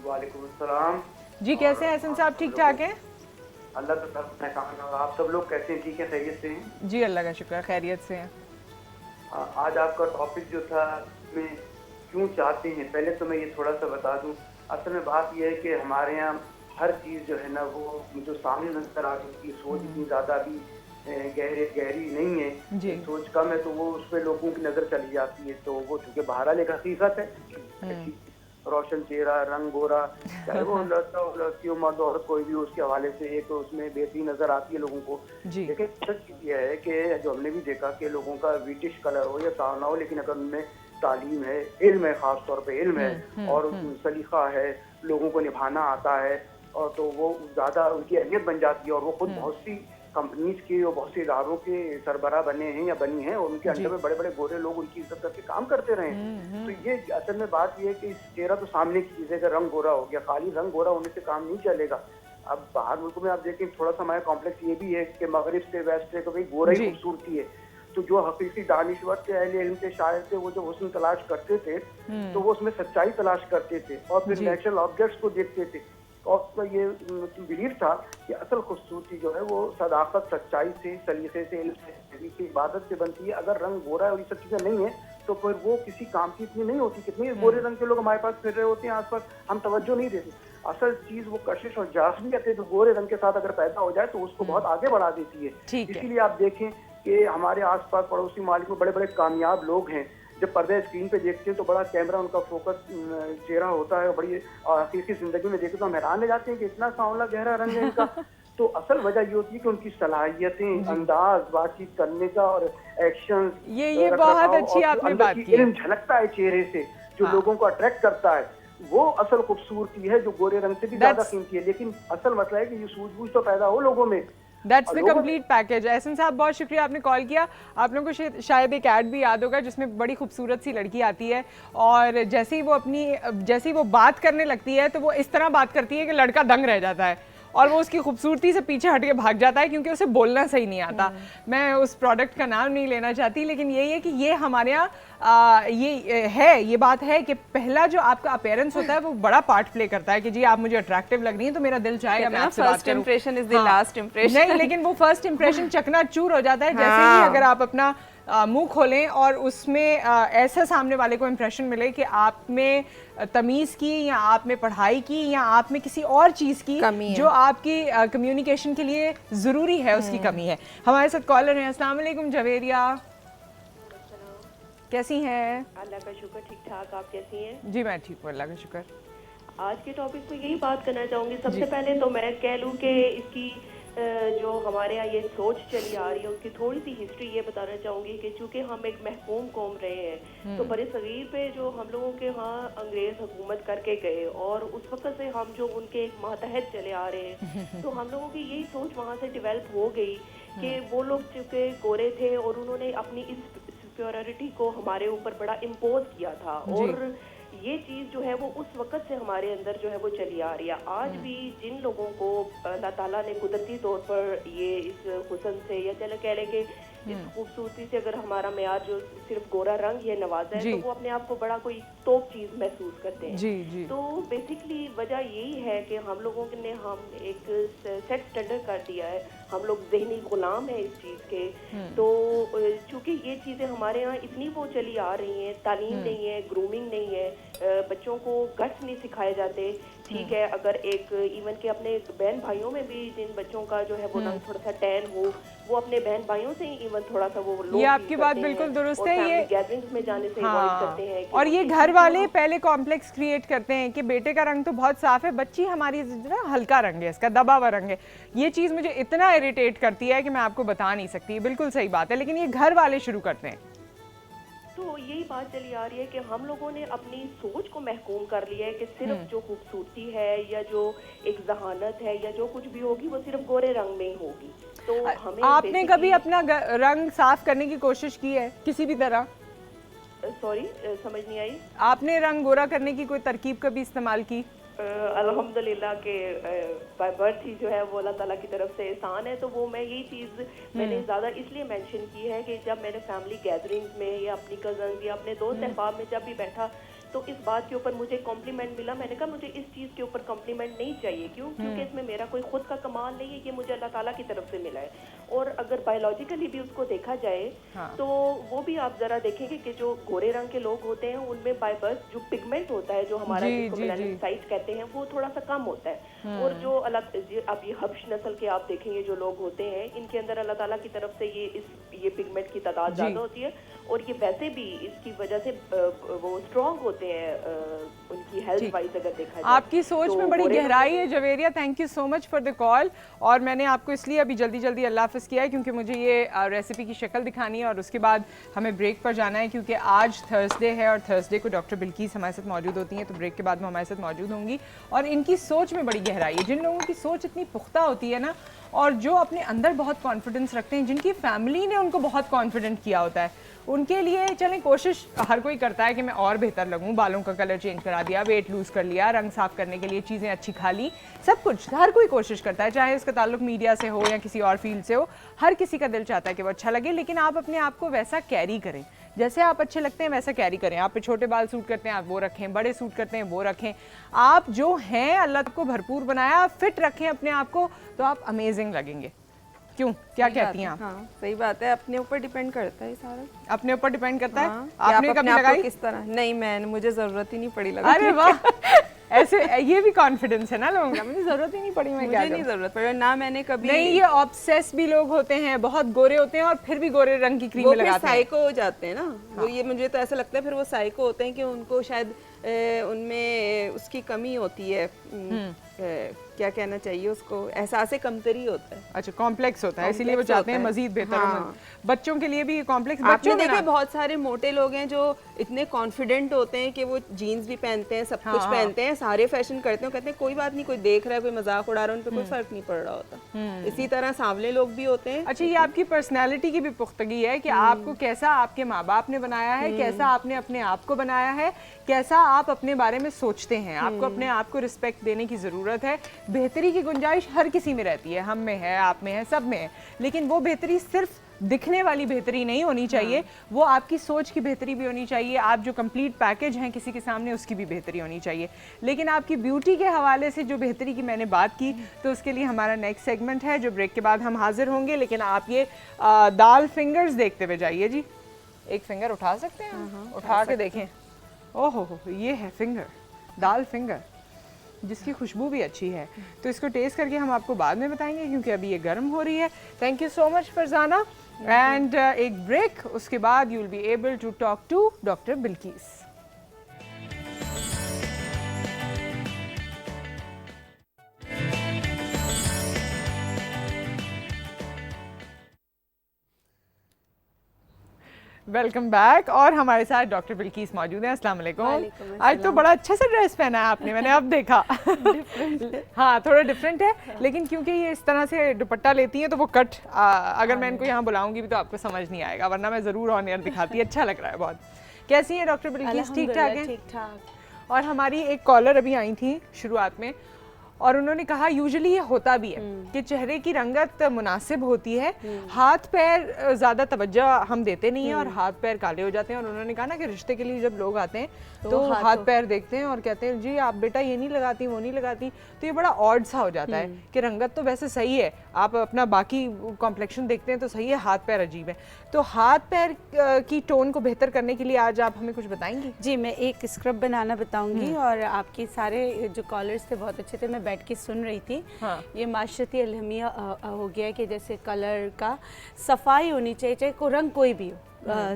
वालेकुम अस्सलाम जी, कैसे हैं एहसन साहब? ठीक ठाक हैं? अल्लाह का शुक्र है। आप सब लोग कैसे हैं? ठीक है, खैरियत से हैं? जी, अल्लाह का शुक्र है, खैरियत से हैं। आज आपका टॉपिक जो था, मैं क्यों चाहते हैं, पहले तो मैं ये थोड़ा सा बता दूं। असल में बात यह है कि हमारे यहाँ हर चीज़ जो है ना, वो जो सामने नजर आ रही है, सोच इतनी ज़्यादा भी गहरी नहीं है, सोच कम है, तो वो उस पर लोगों की नज़र चली जाती है, तो वो चूँकि बहरहाल एक हकीकत है। रोशन चेहरा, रंग गोरा, चाहे वो लड़की हो मर्द औरत कोई भी, उसके हवाले से एक तो उसमें बेहतरी नज़र आती है लोगों को। लेकिन सच यह है कि जो हमने भी देखा कि लोगों का ब्रिटिश कलर हो या सावना हो, लेकिन अगर उनमें तालीम है, इल्म है, ख़ास तौर पे इल्म है, और सलीका है, लोगों को निभाना आता है, और तो वो ज़्यादा उनकी अहमियत बन जाती है। और वो खुद बहुत सी कंपनीज के और बहुत से इदारों के सरबराह बने हैं या बनी हैं, और उनके अंडर में बड़े बड़े गोरे लोग उनकी इज्जत करके काम करते रहे हैं। तो ये असल में बात ये है कि चेहरा तो सामने की चीज़ है कि रंग गोरा हो गया, खाली रंग गोरा होने से काम नहीं चलेगा। अब बाहर मुल्कों में आप देखें, थोड़ा सा हमारा कॉम्प्लेक्स ये भी है कि मगरिब से वेस्ट से तो भाई गोरा ही खूबसूरती है। तो जो हकीकी दानिश्वर थे, अहले इल्म थे, शायर थे, वो जो हुस्न तलाश करते थे तो वो उसमें सच्चाई तलाश करते थे, और फिर नेचुरल ऑब्जेक्ट्स को देखते थे, और उसका ये बिलीव था कि असल खूबसूरती जो है वो सदाकत, सच्चाई से, सलीके से, इल्म से, इबादत से बनती है। अगर रंग गोरा है और ये सब चीज़ें नहीं है तो फिर वो किसी काम की इतनी नहीं होती। कितने गोरे रंग के लोग हमारे पास फिर रहे होते हैं आसपास, हम तवज्जो नहीं देते। असल चीज़ वो कशिश और जाज़बियत है, जो गोरे रंग के साथ अगर पैदा हो जाए तो उसको बहुत आगे बढ़ा देती है। इसीलिए आप देखें कि हमारे आसपास पड़ोसी मालिक में बड़े बड़े कामयाब लोग हैं, जब पर्दे स्क्रीन पे देखते हैं तो बड़ा कैमरा उनका फोकस चेहरा होता है, और बड़ी हकीकी जिंदगी में देखते तो हम हैरान रह जाते हैं कि इतना सांवला गहरा रंग है इनका। तो असल वजह ये होती है कि उनकी सलाहियतें, अंदाज बातचीत करने का और एक्शन, ये बहुत अच्छी आपने बात की। झलकता है चेहरे से, जो लोगों को अट्रैक्ट करता है। वो असल खूबसूरती है जो गोरे रंग से भी ज्यादा कीमती है। लेकिन असल मसला है कि ये सूझबूझ तो पैदा हो लोगों में। That's the complete package. Ehsan साहब बहुत शुक्रिया, आपने कॉल किया। आप लोगों को शायद एक ऐड भी याद होगा जिसमें बड़ी खूबसूरत सी लड़की आती है और जैसे ही वो बात करने लगती है तो वो इस तरह बात करती है कि लड़का दंग रह जाता है और वो उसकी खूबसूरती से पीछे हट के भाग जाता है क्योंकि उसे बोलना सही नहीं आता। मैं उस प्रोडक्ट का नाम नहीं लेना चाहती, लेकिन यही है कि ये हमारे यहाँ ये बात है कि पहला जो आपका अपीयरेंस होता है वो बड़ा पार्ट प्ले करता है कि जी आप मुझे अट्रैक्टिव लग रही हैं तो मेरा दिल चाहेगा मैं आपसे बात करूं। First impression is the last impression. नहीं, लेकिन वो फर्स्ट इंप्रेशन चकनाचूर हो जाता है जैसे ही अगर आप अपना मुंह खोलें और उसमें ऐसा सामने वाले को इंप्रेशन मिले कि आप में तमीज़ की या आप में पढ़ाई की या आप में किसी और चीज़ की जो आपकी कम्युनिकेशन के लिए ज़रूरी है उसकी कमी है। हमारे साथ कॉलर हैं। अस्सलाम वालेकुम जवेरिया, कैसी हैं? अल्लाह का शुक्र, ठीक ठाक। आप कैसी हैं? जी मैं ठीक हूँ, अल्लाह का शुक्र। आज के टॉपिक पे यही बात करना चाहूँगी। सबसे पहले तो मैं कह लूँ कि इसकी जो हमारे यहाँ ये सोच चली आ रही है उसकी थोड़ी सी हिस्ट्री ये बताना चाहूँगी कि चूँकि हम एक महकूम कौम रहे हैं तो बड़े सगीर पे जो हम लोगों के यहाँ अंग्रेज़ हुकूमत करके गए और उस वक्त से हम जो उनके एक मातहत चले आ रहे हैं तो हम लोगों की यही सोच वहाँ से डेवलप हो गई कि वो लोग चूँकि गोरे थे और उन्होंने अपनी इस सुपीरियरिटी को हमारे ऊपर बड़ा इम्पोज किया था और ये चीज़ जो है वो उस वक़्त से हमारे अंदर जो है वो चली आ रही है। आज भी जिन लोगों को अल्लाह ताला ने कुदरती तौर पर ये इस हुस्न से या चलो कह लें कि इस खूबसूरती से अगर हमारा मेयार जो सिर्फ गोरा रंग ये नवाजा है तो वो अपने आप को बड़ा कोई टॉप चीज़ महसूस करते हैं। जी। तो बेसिकली वजह यही है कि हम लोगों ने हम एक सेट स्टैंडर्ड कर दिया है, हम लोग ज़हनी गुलाम है इस चीज़ के। तो चूँकि ये चीज़ें हमारे यहाँ इतनी वो चली आ रही हैं, तालीम नहीं है, ग्रूमिंग नहीं है, बच्चों को गट्स नहीं सिखाए जाते। ठीक है, अगर एक इवन के अपने बहन भाइयों में भी जिन बच्चों का जो है वो रंग थोड़ा सा टैन हो वो अपने बहन भाइयों से ही इवन थोड़ा सा वो लोग ये आपकी बात बिल्कुल दुरुस्त है। ये गैदरिंग्स में जाने से अवॉइड करते हैं और ये घर वाले पहले कॉम्प्लेक्स क्रिएट करते हैं कि बेटे का रंग तो बहुत साफ है, बच्ची हमारी हल्का रंग है, इसका दबा हुआ रंग है। ये चीज़ मुझे इतना इरिटेट करती है कि मैं आपको बता नहीं सकती। बिल्कुल सही बात है, लेकिन ये घर वाले शुरू करते हैं। तो यही बात चली आ रही है कि हम लोगों ने अपनी सोच को महकूम कर लिया है कि सिर्फ जो खूबसूरती है या जो एक जहानत है या जो कुछ भी होगी वो सिर्फ गोरे रंग में ही होगी। तो हमें आपने कभी अपना रंग साफ करने की कोशिश की है किसी भी तरह? सॉरी समझ नहीं आई। आपने रंग गोरा करने की कोई तरकीब कभी इस्तेमाल की? अल्हम्दुलिल्लाह के बाय बर्थ ही जो है वो अल्लाह ताला की तरफ से एहसान है। तो वो मैं यही चीज़ मैंने ज़्यादा इसलिए मेंशन की है कि जब मैंने फैमिली गैदरिंग्स में या अपनी कज़न्स या अपने दोस्त अहबाब में जब भी बैठा तो इस बात के ऊपर मुझे कॉम्प्लीमेंट मिला। मैंने कहा मुझे इस चीज़ के ऊपर कॉम्प्लीमेंट नहीं चाहिए, क्यों? क्योंकि इसमें मेरा कोई खुद का कमाल नहीं है, ये मुझे अल्लाह ताला की तरफ से मिला है। और अगर बायोलॉजिकली भी उसको देखा जाए तो वो भी आप जरा देखेंगे कि जो गोरे रंग के लोग होते हैं उनमें बाय बर्थ जो पिगमेंट होता है जो हमारा जिसको मेलानिसाइट कहते हैं वो थोड़ा सा कम होता है। और जो अब ये हब्श नस्ल के आप देखेंगे जो लोग होते हैं इनके अंदर अल्लाह ताला की तरफ से ये पिगमेंट की तादाद ज़्यादा होती है और ये वैसे भी इसकी वजह से वो स्ट्रॉन्ग होते हैं उनकी हेल्थ वाइज अगर देखा जाए। आपकी सोच में बड़ी गहराई है Javeria, thank you so much for the call. और मैंने आपको इसलिए अभी जल्दी जल्दी अल्लाह हाफ़िज़ किया है क्योंकि मुझे ये रेसिपी की शक्ल दिखानी है और उसके बाद हमें ब्रेक पर जाना है क्योंकि आज थर्सडे है और थर्सडे को डॉक्टर बिल्किस हमारे साथ मौजूद होती हैं, तो ब्रेक के बाद वो हमारे साथ मौजूद होंगी। और इनकी सोच में बड़ी गहराई है। जिन लोगों की सोच इतनी पुख्ता होती है ना और जो अपने अंदर बहुत कॉन्फिडेंस रखते हैं, जिनकी फैमिली ने उनको बहुत कॉन्फिडेंट किया होता है, उनके लिए चलें कोशिश हर कोई करता है कि मैं और बेहतर लगूं, बालों का कलर चेंज करा दिया, वेट लूज़ कर लिया, रंग साफ़ करने के लिए चीज़ें अच्छी खा ली, सब कुछ हर कोई कोशिश करता है, चाहे इसका ताल्लुक मीडिया से हो या किसी और फील्ड से हो। हर किसी का दिल चाहता है कि वो अच्छा लगे, लेकिन आप अपने आप को वैसा कैरी करें, जैसे आप अच्छे लगते हैं वैसा कैरी करें। आप पे छोटे बाल सूट करते हैं आप वो रखें, बड़े सूट करते हैं वो रखें। आप जो हैं अल्लाह को भरपूर बनाया, आप फिट रखें अपने आप को तो आप अमेजिंग लगेंगे। क्यों, क्या कहती हैं आप? हाँ, सही बात है, अपने ऊपर डिपेंड करता है सारा। अपने ऊपर डिपेंड करता है। आपने कभी लगाई? किस तरह? नहीं, मुझे जरूरत ही नहीं पड़ी लगाने। अरे वाह, ऐसे ये भी कॉन्फिडेंस है ना लोगों का, मुझे जरूरत ही नहीं पड़ी, मैं क्या मुझे नहीं जरूरत पड़ी ना, मैंने कभी नहीं। ये ऑब्सेस भी लोग होते हैं, बहुत गोरे होते हैं और फिर भी गोरे रंग की क्रीम लगाते हैं, वो साइको हो जाते हैं ना। वो ये मुझे तो ऐसा लगता है फिर वो साइको होते हैं कि उनको शायद उनमें उसकी कमी होती है क्या कहना चाहिए उसको, एहसास कमतरी होता है। अच्छा, कॉम्प्लेक्स होता है, इसीलिए वो चाहते हैं मजीद बेहतर हो। हाँ। बच्चों के लिए भी ये कॉम्प्लेक्स, आपने देखे बहुत सारे मोटे लोग हैं जो इतने कॉन्फिडेंट होते हैं कि वो जीन्स भी पहनते हैं, सब कुछ पहनते हैं, सारे फैशन करते हैं, कहते हैं कोई बात नहीं, कोई देख रहा है, कोई मजाक उड़ा रहा है, उन पर कोई फर्क नहीं पड़ रहा होता। इसी तरह सांवले लोग भी होते हैं। अच्छा, ये आपकी पर्सनैलिटी की भी पुख्तगी है कि आपको कैसा आपके माँ बाप ने बनाया है, कैसा आपने अपने आप को बनाया है, कैसा आप अपने बारे में सोचते हैं। आपको अपने आप को रिस्पेक्ट देने की ज़रूरत है। बेहतरी की गुंजाइश हर किसी में रहती है, हम में है, आप में है, सब में है, लेकिन वो बेहतरी सिर्फ दिखने वाली बेहतरी नहीं होनी चाहिए, वो आपकी सोच की बेहतरी भी होनी चाहिए। आप जो कंप्लीट पैकेज हैं किसी के सामने, उसकी भी बेहतरी होनी चाहिए। लेकिन आपकी ब्यूटी के हवाले से जो बेहतरी की मैंने बात की, तो उसके लिए हमारा नेक्स्ट सेगमेंट है जो ब्रेक के बाद हम हाजिर होंगे। लेकिन आप ये दाल फिंगर्स देखते हुए जाइए जी। एक फिंगर उठा सकते हैं? उठा के देखें। ओहो, ये है फिंगर, दाल फिंगर, जिसकी खुशबू भी अच्छी है। तो इसको टेस्ट करके हम आपको बाद में बताएंगे, क्योंकि अभी ये गर्म हो रही है। Thank you so much Farzana. And एक ब्रेक, उसके बाद you will be able to talk to doctor Bilkis. Welcome back. और हमारे साथ डॉक्टर बिल्किस मौजूद हैं। अस्सलाम वालेकुम। आज तो बड़ा अच्छा सा ड्रेस पहना है आपने, मैंने अब देखा। हाँ, थोड़ा डिफरेंट है, लेकिन क्योंकि ये इस तरह से दुपट्टा लेती हैं तो वो कट, अगर मैं इनको यहाँ बुलाऊंगी भी तो आपको समझ नहीं आएगा, वरना मैं ज़रूर ऑन एयर दिखाती। अच्छा लग रहा है बहुत। कैसी है डॉक्टर बिल्किस? ठीक ठाक है? ठीक ठाक। और हमारी एक कॉलर अभी आई थी शुरुआत में, और उन्होंने कहा यूजुअली ये होता भी है कि चेहरे की रंगत मुनासिब होती है, हाथ पैर ज़्यादा तवज्जो हम देते नहीं हैं और हाथ पैर काले हो जाते हैं। और उन्होंने कहा ना कि रिश्ते के लिए जब लोग आते हैं तो हाथ पैर देखते हैं और कहते हैं जी आप बेटा ये नहीं लगाती, वो नहीं लगाती, तो ये बड़ा ऑड सा हो जाता है कि रंगत तो वैसे सही है, आप अपना बाकी कॉम्प्लेक्शन देखते हैं तो सही है, हाथ पैर अजीब है। तो हाथ पैर की टोन को बेहतर करने के लिए आज आप हमें कुछ बताएंगी? जी, मैं एक स्क्रब बनाना बताऊंगी। और आपके सारे जो कॉलर्स थे बहुत अच्छे थे, मैं बैठ के सुन रही थी। ये माशरती अलहमिया हो गया कि जैसे कलर का सफाई होनी चाहिए, चाहे को रंग कोई भी हो।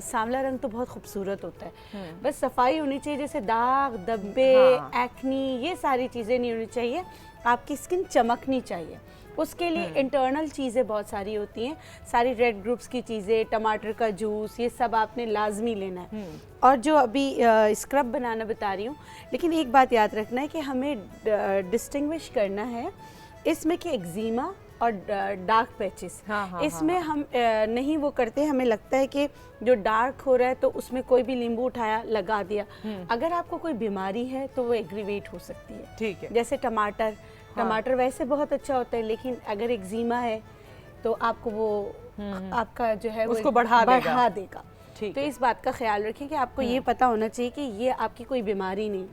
सांवला रंग तो बहुत खूबसूरत होता है, बस सफाई होनी चाहिए। जैसे दाग, धब्बे, एक्नी, ये सारी चीज़ें नहीं होनी चाहिए। आपकी स्किन चमकनी चाहिए, उसके लिए इंटरनल चीज़ें बहुत सारी होती हैं, सारी रेड ग्रुप्स की चीज़ें, टमाटर का जूस, ये सब आपने लाजमी लेना है। और जो अभी स्क्रब बनाना बता रही हूँ, लेकिन एक बात याद रखना है कि हमें डिस्टिंग्विश करना है इसमें कि एक्जीमा और डार्क पैचेस। इसमें हम नहीं वो करते, हमें लगता है कि जो डार्क हो रहा है तो उसमें कोई भी नींबू उठाया लगा दिया। अगर आपको कोई बीमारी है तो वो एग्रीवेट हो सकती है। ठीक है। जैसे टमाटर वैसे बहुत अच्छा होता है, लेकिन अगर एक्जीमा है तो आपको वो आपका जो है उसको बढ़ा देगा। तो इस बात का ख्याल रखें कि आपको ये पता होना चाहिए कि ये आपकी कोई बीमारी नहीं,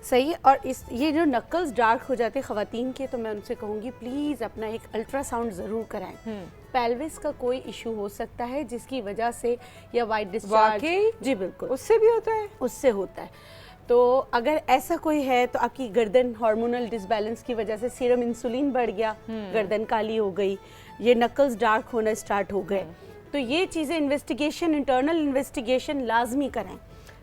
सही। और ये जो नकल्स डार्क हो जाते हैं ख़वातीन के, तो मैं उनसे कहूँगी प्लीज़ अपना एक अल्ट्रासाउंड ज़रूर कराएं। पेल्विस का कोई इशू हो सकता है जिसकी वजह से, या वाइट डिस्चार्ज। जी बिल्कुल, उससे भी होता है, उससे होता है। तो अगर ऐसा कोई है तो आपकी गर्दन हार्मोनल डिसबैलेंस की वजह से सीरम इंसुलिन बढ़ गया, गर्दन काली हो गई, ये नकल्स डार्क होना स्टार्ट हो गए, तो ये चीज़ें इन्वेस्टिगेशन, इंटरनल इन्वेस्टिगेशन लाजमी करें।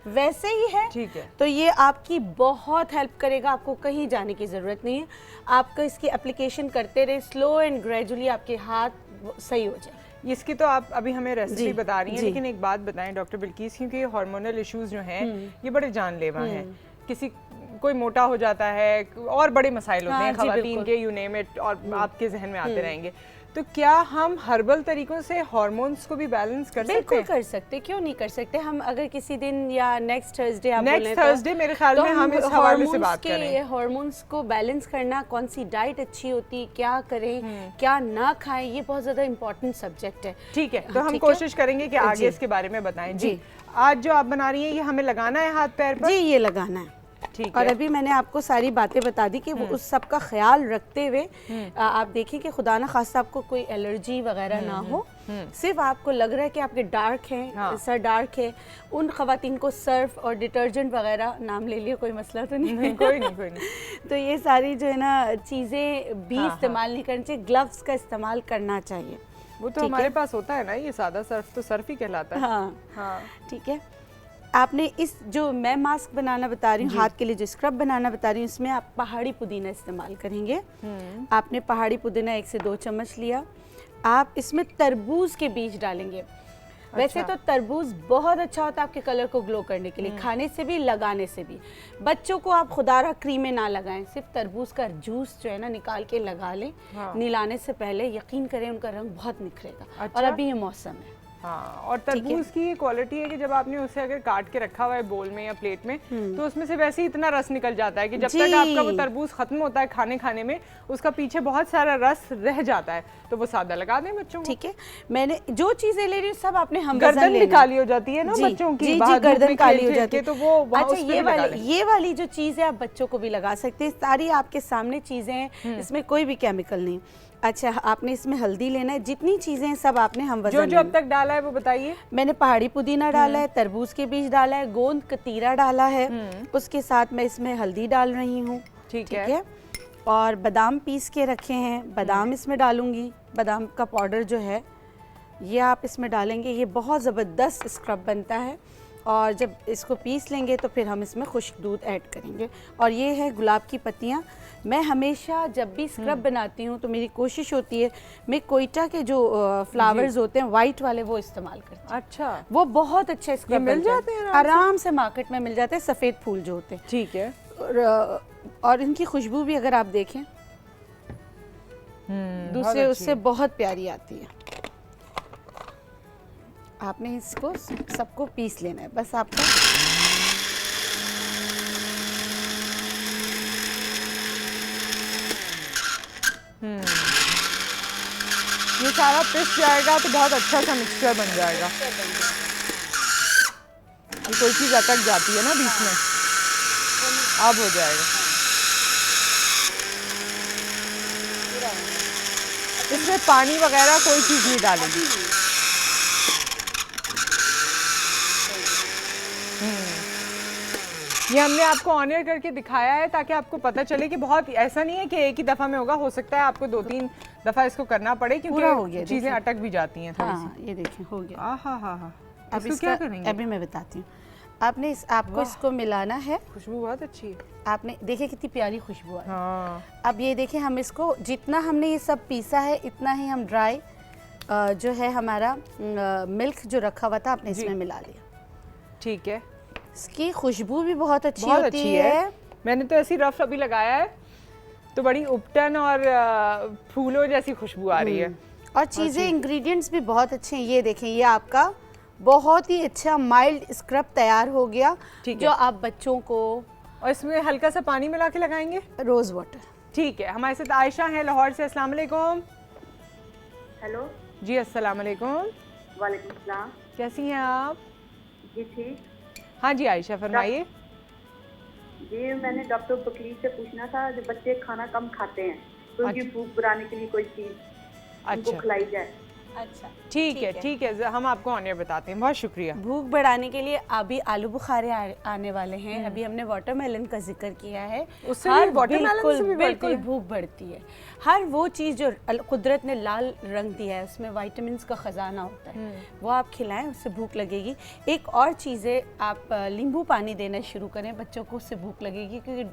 वैसे ही है, ठीक है, तो ये आपकी बहुत हेल्प करेगा, आपको कहीं जाने की ज़रूरत नहीं है। आपको इसकी एप्लीकेशन करते रहे, स्लो एंड ग्रेजुअली आपके हाथ सही हो जाए। इसकी तो आप अभी हमें रेसिपी बता रही हैं, लेकिन एक बात बताएं डॉक्टर बिल्किस, क्योंकि हार्मोनल इश्यूज जो हैं ये बड़े जानलेवा हैं। किसी कोई मोटा हो जाता है और बड़े मसाइल होते हैं ख़वातीन के, यू नेम इट, और आपके जहन में आते रहेंगे। तो क्या हम हर्बल तरीकों से हार्मोन्स को भी बैलेंस कर सकते हैं? बिल्कुल कर सकते, क्यों नहीं कर सकते। हम अगर किसी दिन या नेक्स्ट थर्सडे, आप नेक्स्ट थर्सडे मेरे ख्याल में हम इस हवाले से बात करें। हार्मोन्स को बैलेंस करना, कौन सी डाइट अच्छी होती, क्या करें, क्या ना खाएं, ये बहुत ज्यादा इम्पोर्टेंट सब्जेक्ट है। ठीक है, तो हम कोशिश करेंगे कि आगे इसके बारे में बताएं। जी, आज जो आप बना रही हैं ये हमें लगाना है हाथ पैर पर? जी, ये लगाना है। और अभी मैंने आपको सारी बातें बता दी कि वो उस सब का ख्याल रखते हुए आप देखें कि खुदा ना खास्ता आपको कोई एलर्जी वगैरह ना हो। सिर्फ आपको लग रहा है कि आपके डार्क हैं, सर डार्क है, उन ख़वातीन को सर्फ और डिटर्जेंट वगैरह, नाम ले लिया, कोई मसला तो नहीं है? कोई नहीं। तो ये सारी जो है ना चीज़ें भी इस्तेमाल नहीं करनी चाहिए, ग्लव्स का इस्तेमाल करना चाहिए। वो तो हमारे पास होता है ना, ये सादा सर्फ तो सर्फ ही कहलाता है। हाँ, ठीक है। आपने इस जो मैं मास्क बनाना बता रही हूँ, हाथ के लिए जो स्क्रब बनाना बता रही हूँ, इसमें आप पहाड़ी पुदीना इस्तेमाल करेंगे। आपने पहाड़ी पुदीना 1 से 2 चम्मच लिया। आप इसमें तरबूज के बीज डालेंगे। वैसे तो तरबूज बहुत अच्छा होता है आपके कलर को ग्लो करने के लिए, खाने से भी लगाने से भी। बच्चों को आप खुदारा क्रीम में ना लगाएं, सिर्फ तरबूज का जूस जो है ना निकाल के लगा लें। नहलाने से पहले यकीन करें उनका रंग बहुत निखरेगा। और अभी ये मौसम है। हाँ, और तरबूज की ये क्वालिटी है कि जब आपने उसे अगर काट के रखा हुआ है बोल में या प्लेट में, तो उसमें से वैसे ही इतना रस निकल जाता है कि जब तक आपका वो तरबूज खत्म होता है खाने में, उसका पीछे बहुत सारा रस रह जाता है। तो वो सादा लगा दें बच्चों को। ठीक है, मैंने जो चीजें ले रही हूँ सब आपने हम गर्दन भी काली हो जाती है ना बच्चों की, गर्दन काली हो जाती है, तो वो अच्छा ये वाली जो चीज है आप बच्चों को भी लगा सकते हैं। सारी आपके सामने चीजें हैं, इसमें कोई भी केमिकल नहीं। अच्छा, आपने इसमें हल्दी लेना है, जितनी चीजें हैं सब आपने हम वजन जो अब तक डाला है वो बताइए। मैंने पहाड़ी पुदीना डाला है, तरबूज के बीज डाला है, गोंद कतीरा डाला है, उसके साथ मैं इसमें हल्दी डाल रही हूँ। ठीक है, और बादाम पीस के रखे हैं, बादाम इसमें डालूंगी। बादाम का पाउडर जो है ये आप इसमें डालेंगे, ये बहुत ज़बरदस्त स्क्रब बनता है। और जब इसको पीस लेंगे तो फिर हम इसमें खुश्क दूध ऐड करेंगे। और ये है गुलाब की पत्तियाँ। मैं हमेशा जब भी स्क्रब बनाती हूँ तो मेरी कोशिश होती है मैं कोयटा के जो फ्लावर्स होते हैं वाइट वाले वो इस्तेमाल करती हूँ। अच्छा, वो बहुत अच्छे स्क्रब मिल जाते हैं आराम से मार्केट में मिल जाते हैं, सफ़ेद फूल जो होते हैं। ठीक है, और इनकी खुशबू भी अगर आप देखें दूसरे उससे बहुत प्यारी आती है। आपने इसको सबको पीस लेना है बस आपको। ये सारा पिस जाएगा तो बहुत अच्छा सा मिक्सचर बन जाएगा। ये कोई चीज अटक जाती है ना बीच में, अब हो जाएगा। इसमें पानी वगैरह कोई चीज नहीं डालेगी। ये हमने आपको ऑनर करके दिखाया है ताकि आपको पता चले कि बहुत ऐसा नहीं है कि एक ही दफ़ा में होगा, हो सकता है आपको 2-3 दफ़ा इसको करना पड़े क्योंकि चीज़ें अटक भी जाती हैं थोड़ी सी। ये देखिए हो गया। हाँ। अब इसको क्या करेंगे? अभी मैं बताती हूँ। आपने आपको इसको मिलाना है। खुशबू बहुत अच्छी है। आपने देखिए कितनी प्यारी खुशबू है। हाँ। अब ये देखिए हम इसको जितना हमने ये सब पीसा है इतना ही हम ड्राई जो है हमारा मिल्क जो रखा हुआ था आपने इसमें मिला लिया। ठीक है, इसकी खुशबू भी बहुत अच्छी होती है। मैंने तो ऐसी रफ अभी लगाया है तो बड़ी उपटन और फूलों जैसी खुशबू आ रही है। और चीज़ें इंग्रेडिएंट्स भी बहुत अच्छे हैं। ये देखें, ये आपका बहुत ही अच्छा माइल्ड स्क्रब तैयार हो गया जो आप बच्चों को। और इसमें हल्का सा पानी मिला के लगाएंगे, रोज वाटर। ठीक है, हमारे साथ आयशा हैं लाहौर से। अस्सलाम वालेकुम। हेलो जी, अस्सलाम वालेकुम। वालेकुम सलाम। कैसी हैं आप? जी ठीक। हाँ जी आयशा, फरमाइए। जी मैंने डॉक्टर बकरीद से पूछना था, जो बच्चे खाना कम खाते हैं तो उनकी भूख बढ़ाने के लिए कोई चीज़ उनको खिलाई जाए। अच्छा ठीक है, हम आपको ऑनर बताते हैं। बहुत शुक्रिया। भूख बढ़ाने के लिए अभी आलू बुखारे आने वाले हैं। अभी हमने वाटरमेलन का जिक्र किया है, उससे बिल्कुल भूख बढ़ती है। हर वो चीज़ जो कुदरत ने लाल रंग दिया है उसमें विटामिन्स का ख़जाना होता है, वो आप खिलाएं, उससे भूख लगेगी। एक और चीज़ है, आप नींबू पानी देना शुरू करें बच्चों को, उससे भूख लगेगी क्योंकि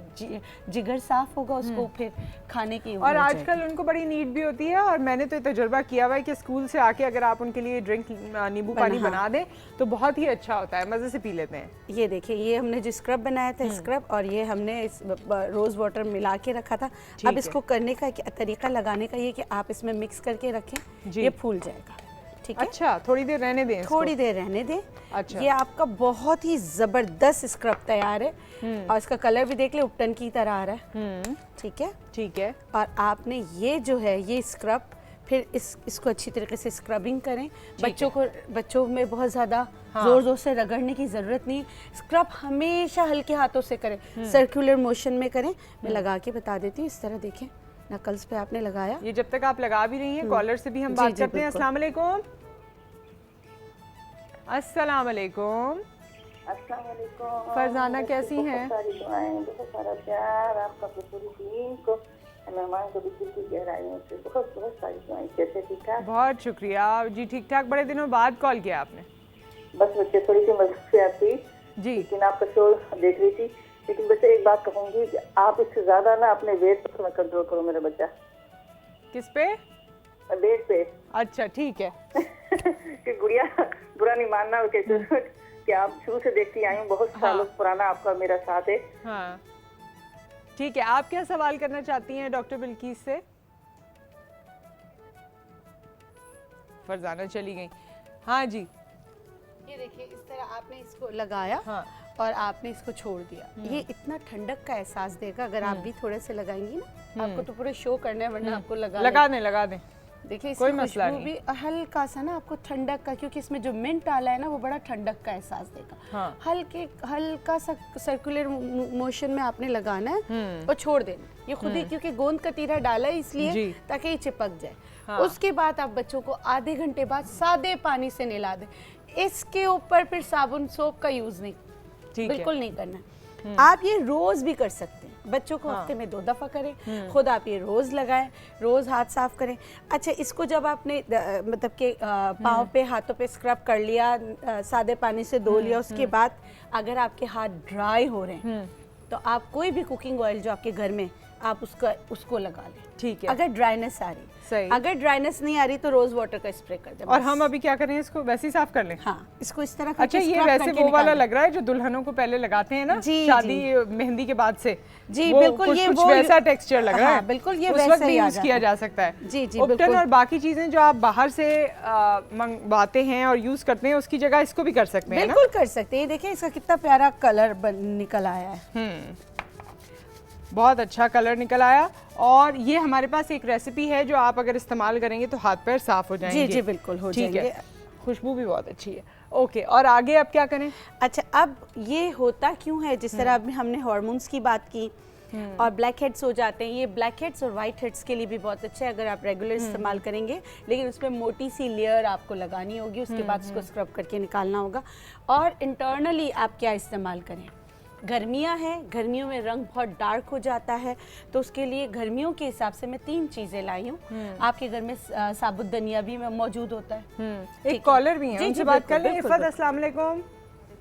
जिगर साफ होगा, उसको फिर खाने की। और आजकल उनको बड़ी नीड भी होती है, और मैंने तो तजुर्बा किया हुआ है कि स्कूल से आके अगर आप उनके लिए ड्रिंक नींबू पानी बना दें तो बहुत ही अच्छा होता है, मज़े से पी लेते हैं। ये देखिए, ये हमने जो स्क्रब बनाया था स्क्रब, और ये हमने इस रोज़ वाटर मिला के रखा था। अब इसको करने का तरीका लगाने का ये कि आप इसमें मिक्स करके रखें, ये फूल जाएगा। ठीक है, अच्छा, थोड़ी देर रहने दें, थोड़ी देर रहने दें। अच्छा, ये आपका बहुत ही ज़बरदस्त स्क्रब तैयार है। और इसका कलर भी देख ले, उपटन की तरह आ रहा है। ठीक है। और आपने ये जो है ये स्क्रब फिर इसको अच्छी तरीके से स्क्रबिंग करें। बच्चों में बहुत ज़्यादा जोर से रगड़ने की ज़रूरत नहीं। स्क्रब हमेशा हल्के हाथों से करें, सर्कुलर मोशन में करें। मैं लगा के बता देती हूँ। इस तरह देखें, नकल्स पे आपने लगाया। ये जब तक आप लगा भी रही हैं, कॉलर से भी हम बात करते हैं। अस्सलाम वालेकुम। अस्सलाम वालेकुम। फरजाना कैसी हैं? बहुत सारा प्यार आपका पूरी टीम को, मेहमान को भी दिल की गहराइयों से बहुत बहुत सारी दुआएं। कैसे? ठीक ठाक? बहुत शुक्रिया जी, ठीक ठाक। बड़े दिनों बाद कॉल किया आपने। बस बच्चे थोड़ी सी मदद से आती, जी। लेकिन आपका शो देख रही थी। लेकिन बच्चे एक बात कहूंगी कि आप इससे ज्यादा ना अपने वेट पर कंट्रोल करो मेरा बच्चा। किस पे? वेट पे। अच्छा ठीक है। कि गुड़िया बुरा नहीं मानना कि आप शुरू से देखती आई हूँ, बहुत सालों पुराना आपका मेरा साथ है। हाँ ठीक है, आप क्या सवाल करना चाहती हैं डॉक्टर बिल्किस से? फरजाना चली गई। हाँ जी। ये देखिए इस तरह आपने इसको लगाया और आपने इसको छोड़ दिया, ये इतना ठंडक का एहसास देगा। अगर आप भी थोड़े से लगाएंगी ना, आपको तो पूरे शो करना है, वरना आपको लगा दें। देखिए कोई मसला नहीं, भी हल्का सा ना आपको ठंडक का, क्योंकि इसमें जो मिंट डाला है ना वो बड़ा ठंडक का एहसास देगा। हल्का सा सर्कुलर मोशन में आपने लगाना है और छोड़ देना, ये खुद ही, क्योंकि गोंद कतीरा डाला है इसलिए ताकि ये चिपक जाए। उसके बाद आप बच्चों को आधे घंटे बाद सादे पानी से नहला दें। इसके ऊपर फिर साबुन सोप का यूज नहीं, बिल्कुल नहीं करना। आप ये रोज भी कर सकते हैं, बच्चों को हफ्ते में 2 दफा करें, खुद आप ये रोज लगाएं, रोज हाथ साफ करें। अच्छा, इसको जब आपने मतलब के पाँव पे हाथों पे स्क्रब कर लिया, सादे पानी से धो लिया, उसके बाद अगर आपके हाथ ड्राई हो रहे हैं तो आप कोई भी कुकिंग ऑयल जो आपके घर में, आप उसको लगा लें। ठीक है, अगर ड्राइनेस आ रही, सही, अगर ड्राइनेस नहीं आ रही तो रोज वाटर का स्प्रे कर दें। और हम अभी क्या करें, इसको वैसे ही साफ कर लें? हाँ, इसको इस तरह। अच्छा, ये वैसे वो वाला लग रहा है जो दुल्हनों को पहले लगाते हैं ना शादी मेहंदी के बाद से। जी बिल्कुल, ये कुछ वैसा टेक्सचर लग रहा है। बिल्कुल, ये वैसा ही यूज किया जा सकता है। जी जी, उपटन और बाकी चीजें जो आप बाहर से मंगवाते हैं और यूज करते हैं, उसकी जगह इसको भी कर सकते हैं। बिल्कुल कर सकते हैं। देखिए इसका कितना प्यारा कलर निकल आया है। बहुत अच्छा कलर निकल आया। और ये हमारे पास एक रेसिपी है जो आप अगर इस्तेमाल करेंगे तो हाथ पैर साफ हो जाएंगे। जी जी बिल्कुल हो जाएंगे। खुशबू भी बहुत अच्छी है। ओके, और आगे अब क्या करें? अच्छा, अब ये होता क्यों है, जिस तरह हमने हार्मोन्स की बात की और ब्लैक हेड्स हो जाते हैं, ये ब्लैक हेड्स और वाइट हेड्स के लिए भी बहुत अच्छा है अगर आप रेगुलर इस्तेमाल करेंगे। लेकिन उसमें मोटी सी लेयर आपको लगानी होगी, उसके बाद उसको स्क्रब करके निकालना होगा। और इंटरनली आप क्या इस्तेमाल करें, गर्मियां हैं, गर्मियों में रंग बहुत डार्क हो जाता है, तो उसके लिए गर्मियों के हिसाब से मैं 3 चीजें लाई हूँ। आपके घर में साबुत धनिया भी मौजूद होता है। एक कॉलर भी है, उनसे बात कर लें। इफ़त, अस्सलाम वालेकुम।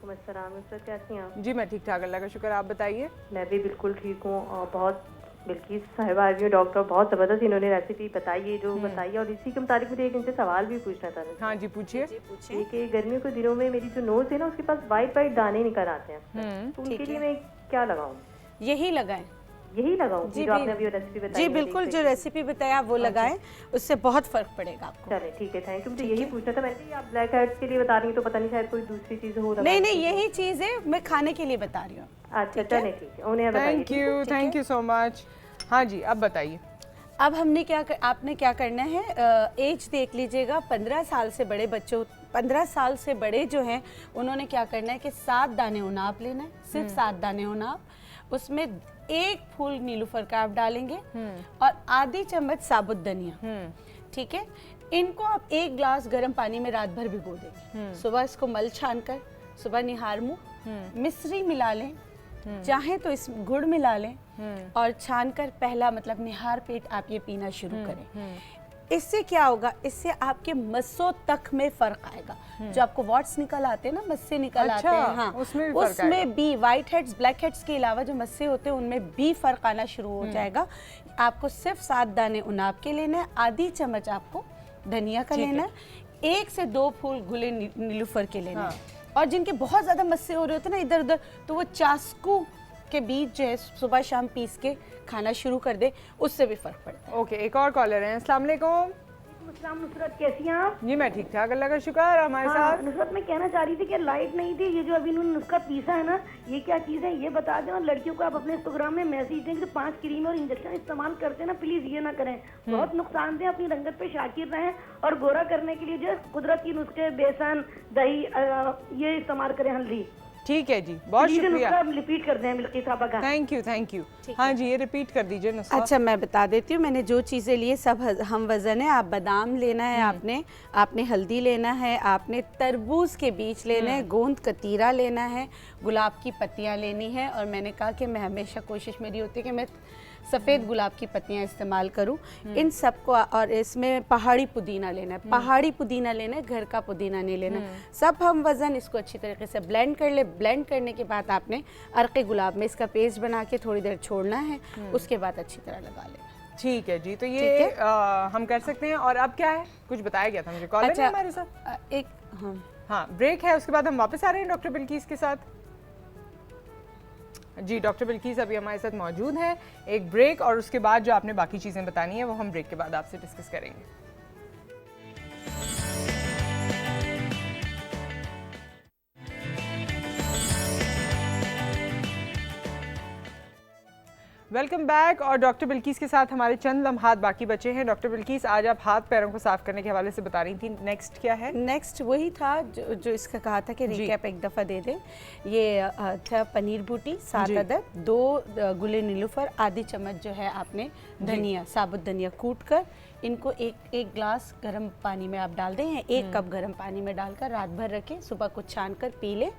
कैसी हैं आप? जी मैं ठीक ठाक, अल्लाह का शुक्र, आप बताइए। मैं भी बिल्कुल ठीक हूँ। और बहुत बिल्किस साहिबा आई हुई डॉक्टर, बहुत ज़बरदस्त इन्होंने रेसिपी बताई है जो बताई है। और इसी के मुताबिक मुझे एक इनसे सवाल भी पूछना था। हाँ जी पूछिए। कि गर्मियों के दिनों में मेरी जो नोज है ना, उसके पास वाइट वाइट दाने निकल आते हैं, तो उनके लिए मैं क्या लगाऊं? यही लगाएं। यही लगाऊं जो आपने अभी रेसिपी बताई? जी बिल्कुल, जो रेसिपी बताया वो लगाएं, उससे बहुत फर्क पड़ेगा आपको। चले ठीक है, थैंक यू। मुझे यही पूछना था। मैंने आप ब्लैक हेड्स के लिए बता रही हैं तो पता नहीं शायद कोई दूसरी चीज हो। नहीं नहीं, यही चीज है, मैं खाने के लिए बता रही हूँ। अच्छा चले ठीक है, उन्हें बताइए। Thank you so much. हाँ जी, अब बताइए। अब हमने आपने क्या करना है, एज देख लीजिएगा। 15 साल से बड़े बच्चों, 15 साल से बड़े जो हैं, उन्होंने क्या करना है कि 7 दाने उनाप लेना है, सिर्फ 7 दाने उनाप। उसमें 1 फूल नीलूफर का आप डालेंगे और आधी चम्मच साबुत धनिया। ठीक है, इनको आप 1 ग्लास गर्म पानी में रात भर भिगो देंगे। सुबह इसको मल छान कर, सुबह निहार मुँह मिश्री मिला लें, चाहे तो इस गुड़ मिला लें और छान कर पहला मतलब निहार पेट आप ये पीना शुरू करें। इससे क्या होगा, इससे आपके मस्सों तक में फर्क आएगा। जो आपको वॉट्स निकल आते हैं ना, मस्से निकल आते हैं, हाँ, उसमें भी व्हाइट हेड्स, ब्लैक हेड्स के अलावा जो मस्से होते हैं उनमें भी फर्क आना शुरू हो जाएगा। आपको सिर्फ 7 दाने उनाप के लेना है, आधी चम्मच आपको धनिया का लेना है, 1 से 2 फूल गुले नीलूफर के लेना है। और जिनके बहुत ज्यादा मस्से हो रहे होते हैं ना इधर उधर, तो वो चास्कू के बीच जो है सुबह शाम पीस के खाना शुरू कर दे, उससे भी फर्क पड़ता है। ओके, एक और कॉलर है। अस्सलाम वालेकुम। नुसरत, कैसी हैं आप? जी मैं ठीक ठाक, अल्लाह का शुक्र। हमारे साथ नुसरत, मैं कहना चाह रही थी कि लाइट नहीं थी, ये जो अभी इन्होंने नुस्खा पीसा है ना, ये क्या चीज़ है ये बता दें। और लड़कियों को आप अपने इंस्टाग्राम में मैसेज दें कि 5 क्रीम और इंजेक्शन इस्तेमाल करते हैं ना, प्लीज ये ना करें, बहुत नुकसान दें। अपनी रंगत पे शाकिर रहें और गोरा करने के लिए जो कुदरती नुस्खे, बेसन, दही, ये इस्तेमाल करें, हल्दी। ठीक है जी, बहुत शुक्रिया। रिपीट कर दें बिल्किस साहब का। Thank you. हाँ जी, ये रिपीट कर दीजिए नुस्खा। अच्छा, मैं बता देती हूँ। मैंने जो चीज़ें लिए सब हम वज़न है। आप बादाम लेना है, आपने हल्दी लेना है, आपने तरबूज के बीज लेना है, गोंद कतीरा लेना है, गुलाब की पत्तियाँ लेनी है। और मैंने कहा कि मैं हमेशा कोशिश मेरी होती है कि मैं सफ़ेद गुलाब की पत्तियाँ इस्तेमाल करूँ, इन सब को, और इसमें पहाड़ी पुदीना लेना है, पहाड़ी पुदीना लेना है, घर का पुदीना नहीं लेना। सब हम वज़न इसको अच्छी तरीके से ब्लेंड कर ले। ब्लेंड करने के बाद आपने अर्क़े गुलाब में इसका पेस्ट बना के थोड़ी देर छोड़ना है, उसके बाद अच्छी तरह लगा लेना। ठीक है जी, तो ये हम कर सकते हैं। और अब क्या है, कुछ बताया गया था मुझे, कॉल है हमारे साथ एक हाँ ब्रेक है, उसके बाद हम वापस आ रहे हैं डॉक्टर बिल्किस के साथ। जी डॉक्टर बिल्किस अभी हमारे साथ मौजूद हैं। एक ब्रेक और उसके बाद जो आपने बाकी चीज़ें बतानी है वो हम ब्रेक के बाद आपसे डिस्कस करेंगे। Welcome back. और डॉक्टर बिल्किस के साथ हमारे चंद लम्हात बाकी बचे हैं। डॉक्टर बिल्किस, आज आप हाथ पैरों को साफ करने के हवाले से बता रही थी, नेक्स्ट क्या है? नेक्स्ट वही था जो इसका कहा था कि रिकैप एक दफ़ा दे दें। ये था पनीर बूटी 7 अदद, 2 गुले नीलूफर, आधी चम्मच जो है आपने धनिया, साबुत धनिया कूट कर इनको एक गिलास गर्म पानी में आप डाल दें, 1 कप गर्म पानी में डालकर रात भर रखें, सुबह को छान कर पी लें।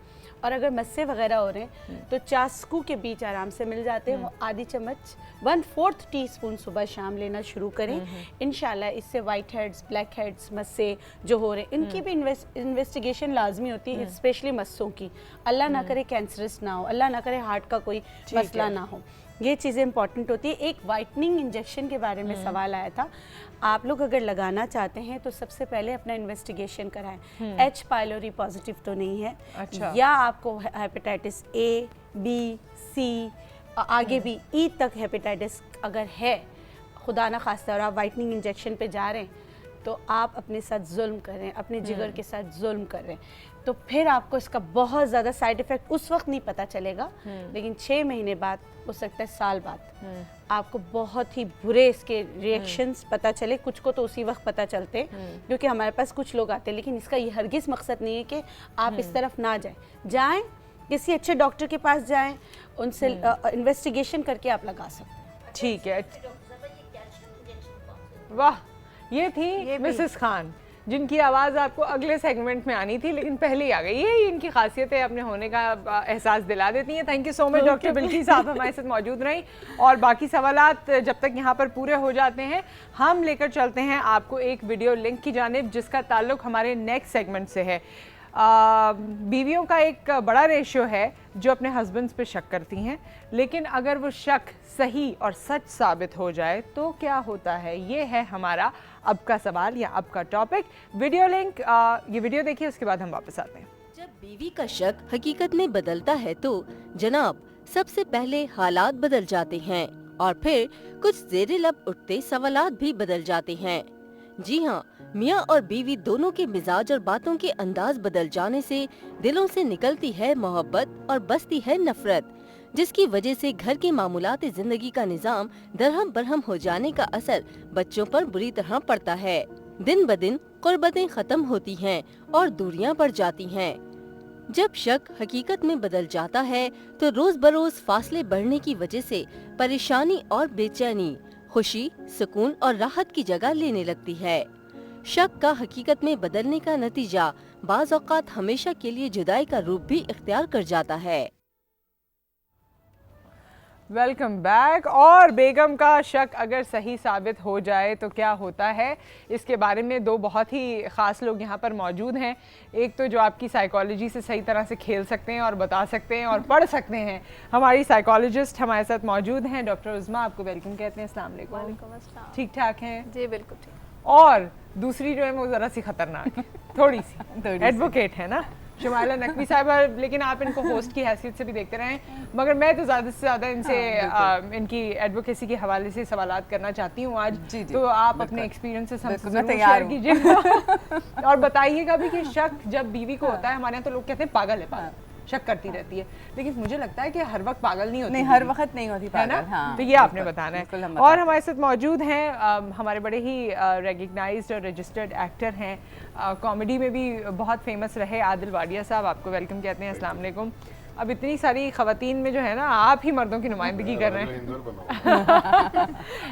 और अगर मस्से वगैरह हो रहे हैं तो चास्कू के बीच आराम से मिल जाते हैं, वो आधी चम्मच 1/4 टीस्पून सुबह शाम लेना शुरू करें। इंशाल्लाह इससे वाइट हेड्स, ब्लैक हेड्स, मस्से जो हो रहे हैं इनकी भी इन्वेस्टिगेशन लाजमी होती है, स्पेशली मस्सों की। अल्लाह ना करे कैंसरस ना हो, अल्लाह ना करे हार्ट का कोई मसला ना हो, ये चीज़ें इंपॉर्टेंट होती है। एक वाइटनिंग इंजेक्शन के बारे में सवाल आया था, आप लोग अगर लगाना चाहते हैं तो सबसे पहले अपना इन्वेस्टिगेशन कराएं। H पाइलोरी पॉजिटिव तो नहीं है, या आपको हेपेटाइटिस A, B, C, आगे भी E तक हेपेटाइटिस अगर है, खुदा ना खास्ता, और आप वाइटनिंग इंजेक्शन पे जा रहे हैं तो आप अपने साथ जुल्म कर रहे हैं, अपने जिगर के साथ जुल्म कर रहे हैं। तो फिर आपको इसका बहुत ज़्यादा साइड इफ़ेक्ट उस वक्त नहीं पता चलेगा, लेकिन 6 महीने बाद, हो सकता है साल बाद, आपको बहुत ही बुरे इसके रिएक्शंस पता चले। कुछ को तो उसी वक्त पता चलते हैं, क्योंकि हमारे पास कुछ लोग आते हैं, लेकिन इसका ये हरगिज़ मकसद नहीं है कि आप इस तरफ ना जाएं। किसी अच्छे डॉक्टर के पास जाएं, उनसे इन्वेस्टिगेशन करके आप लगा सकते हैं। ठीक है, वाह, ये थी मिसेस खान जिनकी आवाज़ आपको अगले सेगमेंट में आनी थी, लेकिन पहले ही आ गई। यही इनकी खासियत है, अपने होने का एहसास दिला देती हैं। Thank you so much doctor Bilkis, आप हमारे साथ मौजूद रहीं। और बाकी सवालात जब तक यहाँ पर पूरे हो जाते हैं, हम लेकर चलते हैं आपको एक वीडियो लिंक की जानिब, जिसका ताल्लुक हमारे नेक्स्ट सेगमेंट से है। बीवियों का एक बड़ा रेशियो है जो अपने हस्बैंड्स पे शक करती हैं, लेकिन अगर वो शक सही और सच साबित हो जाए तो क्या होता है? ये है हमारा अब का सवाल या अब का टॉपिक। वीडियो लिंक, ये वीडियो देखिए, उसके बाद हम वापस आते हैं। जब बीवी का शक हकीकत में बदलता है तो जनाब सबसे पहले हालात बदल जाते हैं और फिर कुछ ज़ेरे लब उठते सवालात भी बदल जाते हैं। जी हाँ, मियाँ और बीवी दोनों के मिजाज और बातों के अंदाज बदल जाने से दिलों से निकलती है मोहब्बत और बसती है नफरत, जिसकी वजह से घर के मामूलात जिंदगी का निजाम दरहम बरहम हो जाने का असर बच्चों पर बुरी तरह पड़ता है। दिन ब दिन कुर्बतें खत्म होती हैं और दूरियां बढ़ जाती हैं। जब शक हकीकत में बदल जाता है तो रोज बरोज फासले बढ़ने की वजह से परेशानी और बेचैनी खुशी, सुकून और राहत की जगह लेने लगती है। शक का हकीकत में बदलने का नतीजा बाज़ औक़ात हमेशा के लिए जुदाई का रूप भी इख्तियार कर जाता है। Welcome back. और बेगम का शक अगर सही साबित हो जाए तो क्या होता है, इसके बारे में दो बहुत ही ख़ास लोग यहाँ पर मौजूद हैं। एक तो जो आपकी साइकोलॉजी से सही तरह से खेल सकते हैं और बता सकते हैं और पढ़ सकते हैं, हमारी साइकोलॉजिस्ट हमारे साथ मौजूद हैं, डॉक्टर उज़्मा, आपको वेलकम कहते हैं। अस्सलाम वालेकुम। ठीक ठाक हैं जी? बिल्कुल ठीक। और दूसरी जो है वो ज़रा सी खतरनाक है, थोड़ी सी एडवोकेट है ना, शुमाइला नकवी साहिबा, लेकिन आप इनको होस्ट की हैसियत से भी देखते रहें, मगर मैं तो ज़्यादा से ज़्यादा इनसे इनकी एडवोकेसी के हवाले से सवालात करना चाहती हूँ आज। जी, तो आप अपने एक्सपीरियंसेस हमसे शेयर कीजिएगा और बताइएगा भी कि शक जब बीवी को होता है, हमारे यहाँ तो लोग कहते हैं पागल है, पागल शक करती रहती है, लेकिन मुझे लगता है कि हर वक्त पागल नहीं होती, नहीं हर वक्त नहीं होती पागल, है ना? हाँ, तो ये आपने बताना है। और हमारे साथ मौजूद हैं हमारे बड़े ही रेकग्नाइज्ड और रजिस्टर्ड एक्टर हैं, कॉमेडी में भी बहुत फेमस रहे, आदिल वाडिया साहब, आपको वेलकम कहते हैं। अस्सलाम वालेकुम। अब इतनी सारी खवातीन में जो है ना, आप ही मर्दों की नुमाइंदगी कर रहे हैं।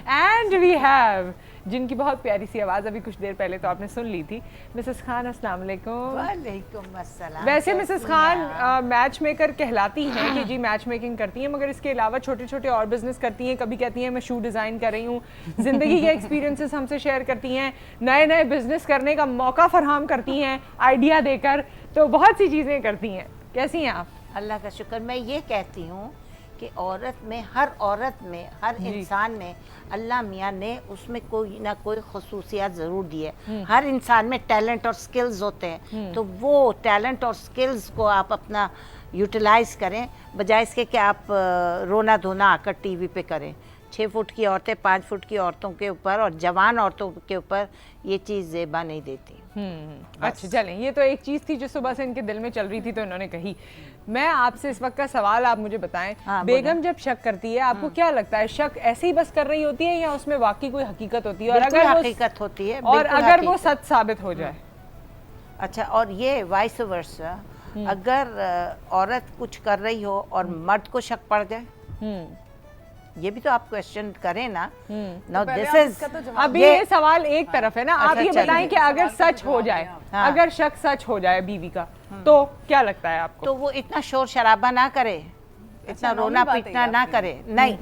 एंड वी हैव जिनकी बहुत प्यारी सी आवाज़ अभी कुछ देर पहले तो आपने सुन ली थी। मिसेस खान अस्सलाम वालेकुम। वालेकुम अस्सलाम। वैसे मिसेस खान मैच मेकर कहलाती हैं कि जी मैच मेकिंग करती हैं, मगर इसके अलावा छोटे छोटे और बिजनेस करती हैं। कभी कहती हैं मैं शू डिज़ाइन कर रही हूँ, ज़िंदगी के एक्सपीरियंसेस हमसे शेयर करती हैं, नए नए बिजनेस करने का मौका फराहम करती हैं आइडिया देकर, तो बहुत सी चीज़ें करती हैं। कैसी हैं आप? अल्लाह का शुक्र। मैं ये कहती हूँ कि औरत में, हर औरत में, हर इंसान में अल्लाह मियाँ ने उसमें कोई ना कोई खसूसियात ज़रूर दी है। हर इंसान में टैलेंट और स्किल्स होते हैं, तो वो टैलेंट और स्किल्स को आप अपना यूटिलाइज़ करें, बजाय इसके कि आप रोना धोना आकर टीवी पे करें। 6 फुट की औरतें 5 फुट की औरतों के ऊपर और जवान औरतों के ऊपर ये चीज़ ज़ेबा नहीं देती। अच्छा चलें, ये तो एक चीज़ थी जो सुबह से इनके दिल में चल रही थी तो इन्होंने कही। मैं आपसे इस वक्त का सवाल आप मुझे बताएं, बेगम जब शक करती है आपको क्या लगता है, शक ऐसे ही बस कर रही होती है या उसमें वाकई कोई हकीकत होती है? और अगर हकीकत होती है, और अगर वो सच साबित हो जाए? अच्छा, और ये वाइस वर्सा, अगर औरत कुछ कर रही हो और मर्द को शक पड़ जाए, ये भी तो आप क्वेश्चन करें ना। नाउ दिस इज, अभी ये सवाल एक तरफ है ना। आप ये बताएं कि अगर सच हो जाए, अगर शक सच हो जाए बीवी का, तो क्या लगता है आपको? तो वो इतना शोर शराबा ना करे, इतना रोना पीटना ना करे, नहीं,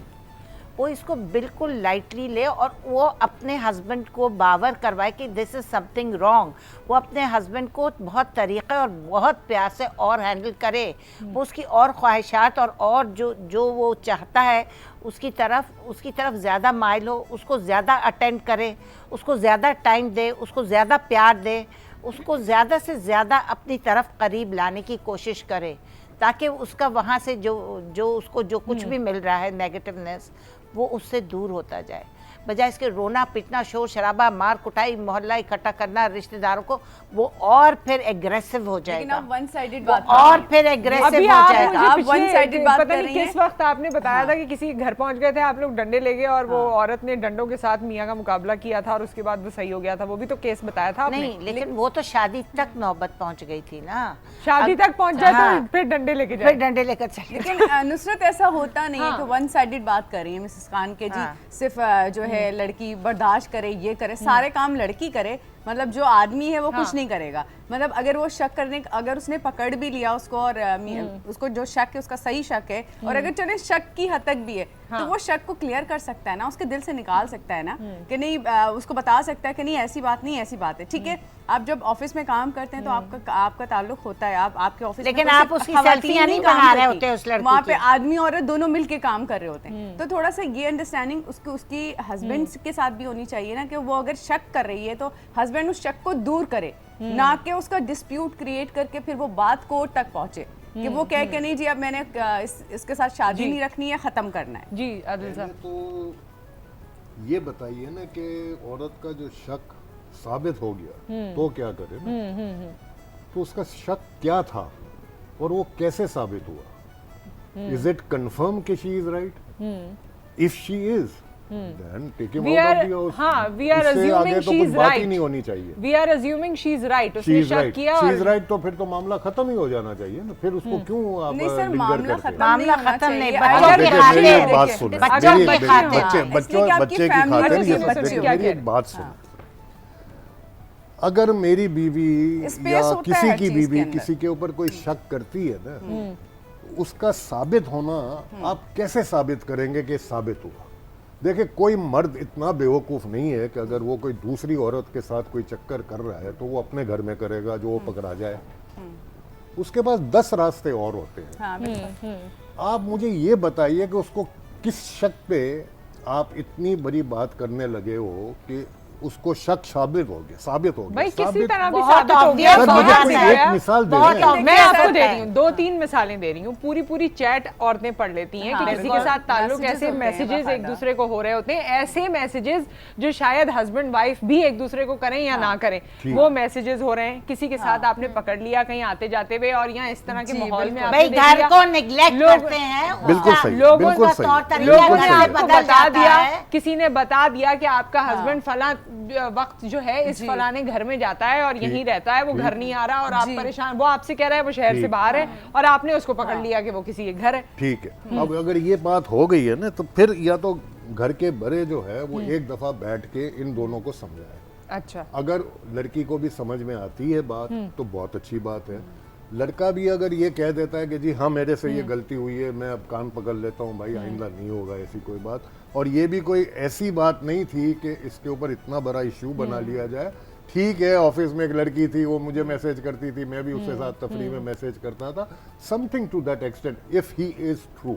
वो इसको बिल्कुल लाइटली ले और वो अपने हस्बैंड को बावर करवाए कि दिस इज समथिंग रॉन्ग। वो अपने हस्बैंड को बहुत तरीक़े और बहुत प्यार से और हैंडल करे, वो उसकी और ख्वाहिशात और जो वो चाहता है उसकी तरफ ज़्यादा माइल हो, उसको ज़्यादा अटेंड करे, उसको ज़्यादा टाइम दे, उसको ज़्यादा प्यार दे, उसको ज़्यादा से ज़्यादा अपनी तरफ करीब लाने की कोशिश करे, ताकि उसका वहाँ से जो उसको जो कुछ भी मिल रहा है नेगेटिवनेस, वो उससे दूर होता जाए, बजाय इसके रोना पिटना, शोर शराबा, मार कुटाई, मोहल्ला इकट्ठा करना रिश्तेदारों को, वो और फिर एग्रेसिव हो जाएगा। आप वन साइडेड बात और फिर एग्रेसिव हो जाएगा। आप वन साइडेड बात पता नहीं किस वक्त आपने बताया था कि किसी घर पहुंच गए थे आप लोग, डंडे ले गए और वो औरत ने डंडों के साथ मियां का मुकाबला किया था और उसके बाद वो सही हो गया था, वो भी तो केस बताया था आपने। नहीं, लेकिन वो तो शादी तक नौबत पहुंच गई थी ना। शादी तक पहुंच जाए तो फिर डंडे लेके जाए, फिर डंडे लेकर चले। लेकिन नुसरत ऐसा होता नहीं है कि वन साइडेड बात कर रही है मिसेस खान के जी, सिर्फ जो है लड़की बर्दाश्त करे, ये करे, सारे काम लड़की करे, मतलब जो आदमी है वो कुछ नहीं करेगा। मतलब अगर वो शक करने, अगर उसने पकड़ भी लिया उसको और उसको जो शक है उसका सही शक है, और अगर चले शक की हद तक भी है, तो वो शक को क्लियर कर सकता है ना, उसके दिल से निकाल सकता है ना, कि नहीं उसको बता सकता है कि नहीं ऐसी बात नहीं, ऐसी बात है, ठीक है। आप जब ऑफिस में काम करते हैं तो आपका ताल्लुक होता है, आपके ऑफिस, लेकिन आप उसकी सेल्फियां नहीं बना रहे होते उस लड़की की, वहाँ पे आदमी औरत दोनों मिलके काम कर रहे होते हैं। तो थोड़ा सा ये अंडरस्टैंडिंग उसकी हस्बैंड के साथ भी होनी चाहिए ना, कि वो अगर शक कर रही है तो हस्बैंड उस शक को दूर करे, ना कि उसका डिस्प्यूट क्रिएट करके फिर वो बात कोर्ट तक पहुंचे कि वो कह के नहीं जी अब मैंने इसके साथ शादी नहीं रखनी है, खत्म करना है। जी आदिल साहब, तो ये बताइए ना कि औरत का जो शक साबित हो गया तो क्या करे ना? तो उसका शक क्या था और वो कैसे साबित हुआ? इज इट कंफर्म कि she is right? If she is, then take him out of the house. हाँ, we are assuming she is बात right. ही नहीं होनी चाहिए। We are assuming she is right. उसने शक किया she is right, तो फिर तो मामला खत्म ही हो जाना चाहिए ना, फिर उसको क्यों आप नहीं सर, मामला खत्म नहीं, मेरी बात सुन, मेरी एक बात सुन, अगर मेरी बीवी या किसी की बीवी किसी के ऊपर कोई शक करती है ना, उसका साबित होना आप कैसे साबित करेंगे कि साबित हुआ? देखिए, कोई मर्द इतना बेवकूफ़ नहीं है कि अगर वो कोई दूसरी औरत के साथ कोई चक्कर कर रहा है तो वो अपने घर में करेगा जो वो पकड़ा जाए। उसके पास 10 रास्ते और होते हैं। आप मुझे ये बताइए कि उसको किस शक पे आप इतनी बड़ी बात करने लगे हो कि उसको शक साबित हो गया। भाई किसी तरह भी साबित हो गया। एक मिसाल दे रहे हैं, मैं आपको दे रही हूँ, 2-3 मिसालें दे रही हूँ। पूरी चैट औरतें पढ़ लेती हैं कि किसी के साथ ताल्लुक, ऐसे मैसेजेस एक दूसरे को हो रहे होते हैं, ऐसे मैसेजेस जो शायद हस्बैंड वाइफ भी एक दूसरे को करें या ना करें, वो मैसेजेस हो रहे हैं। किसी के साथ आपने पकड़ लिया कहीं आते जाते हुए, और यहाँ इस तरह के माहौल में घर को निगलेक्ट करते हैं, लोगों ने आपको बता दिया, किसी ने बता दिया कि आपका हस्बैंड फला वक्त जो है इस फलाने घर में जाता है और यहीं रहता है, वो घर नहीं आ रहा और आप परेशान, वो आपसे कह रहा है वो शहर से बाहर है और आपने उसको पकड़ लिया कि वो किसी के घर है। ठीक है। अब अगर ये बात हो गई है ना, तो फिर या तो घर के बड़े जो है वो एक दफा बैठ के इन दोनों को समझाए। अच्छा, अगर लड़की को भी समझ में आती है बात तो बहुत अच्छी बात है। लड़का भी अगर ये कह देता है कि जी हाँ मेरे से ये गलती हुई है, मैं अब कान पकड़ लेता हूँ भाई, आइंदा नहीं होगा ऐसी कोई बात, और ये भी कोई ऐसी बात नहीं थी कि इसके ऊपर इतना बड़ा इश्यू बना लिया जाए। ठीक है, ऑफिस में एक लड़की थी, वो मुझे मैसेज करती थी, मैं भी उसके साथ तफरी में मैसेज करता था, something to that extent, if he is true.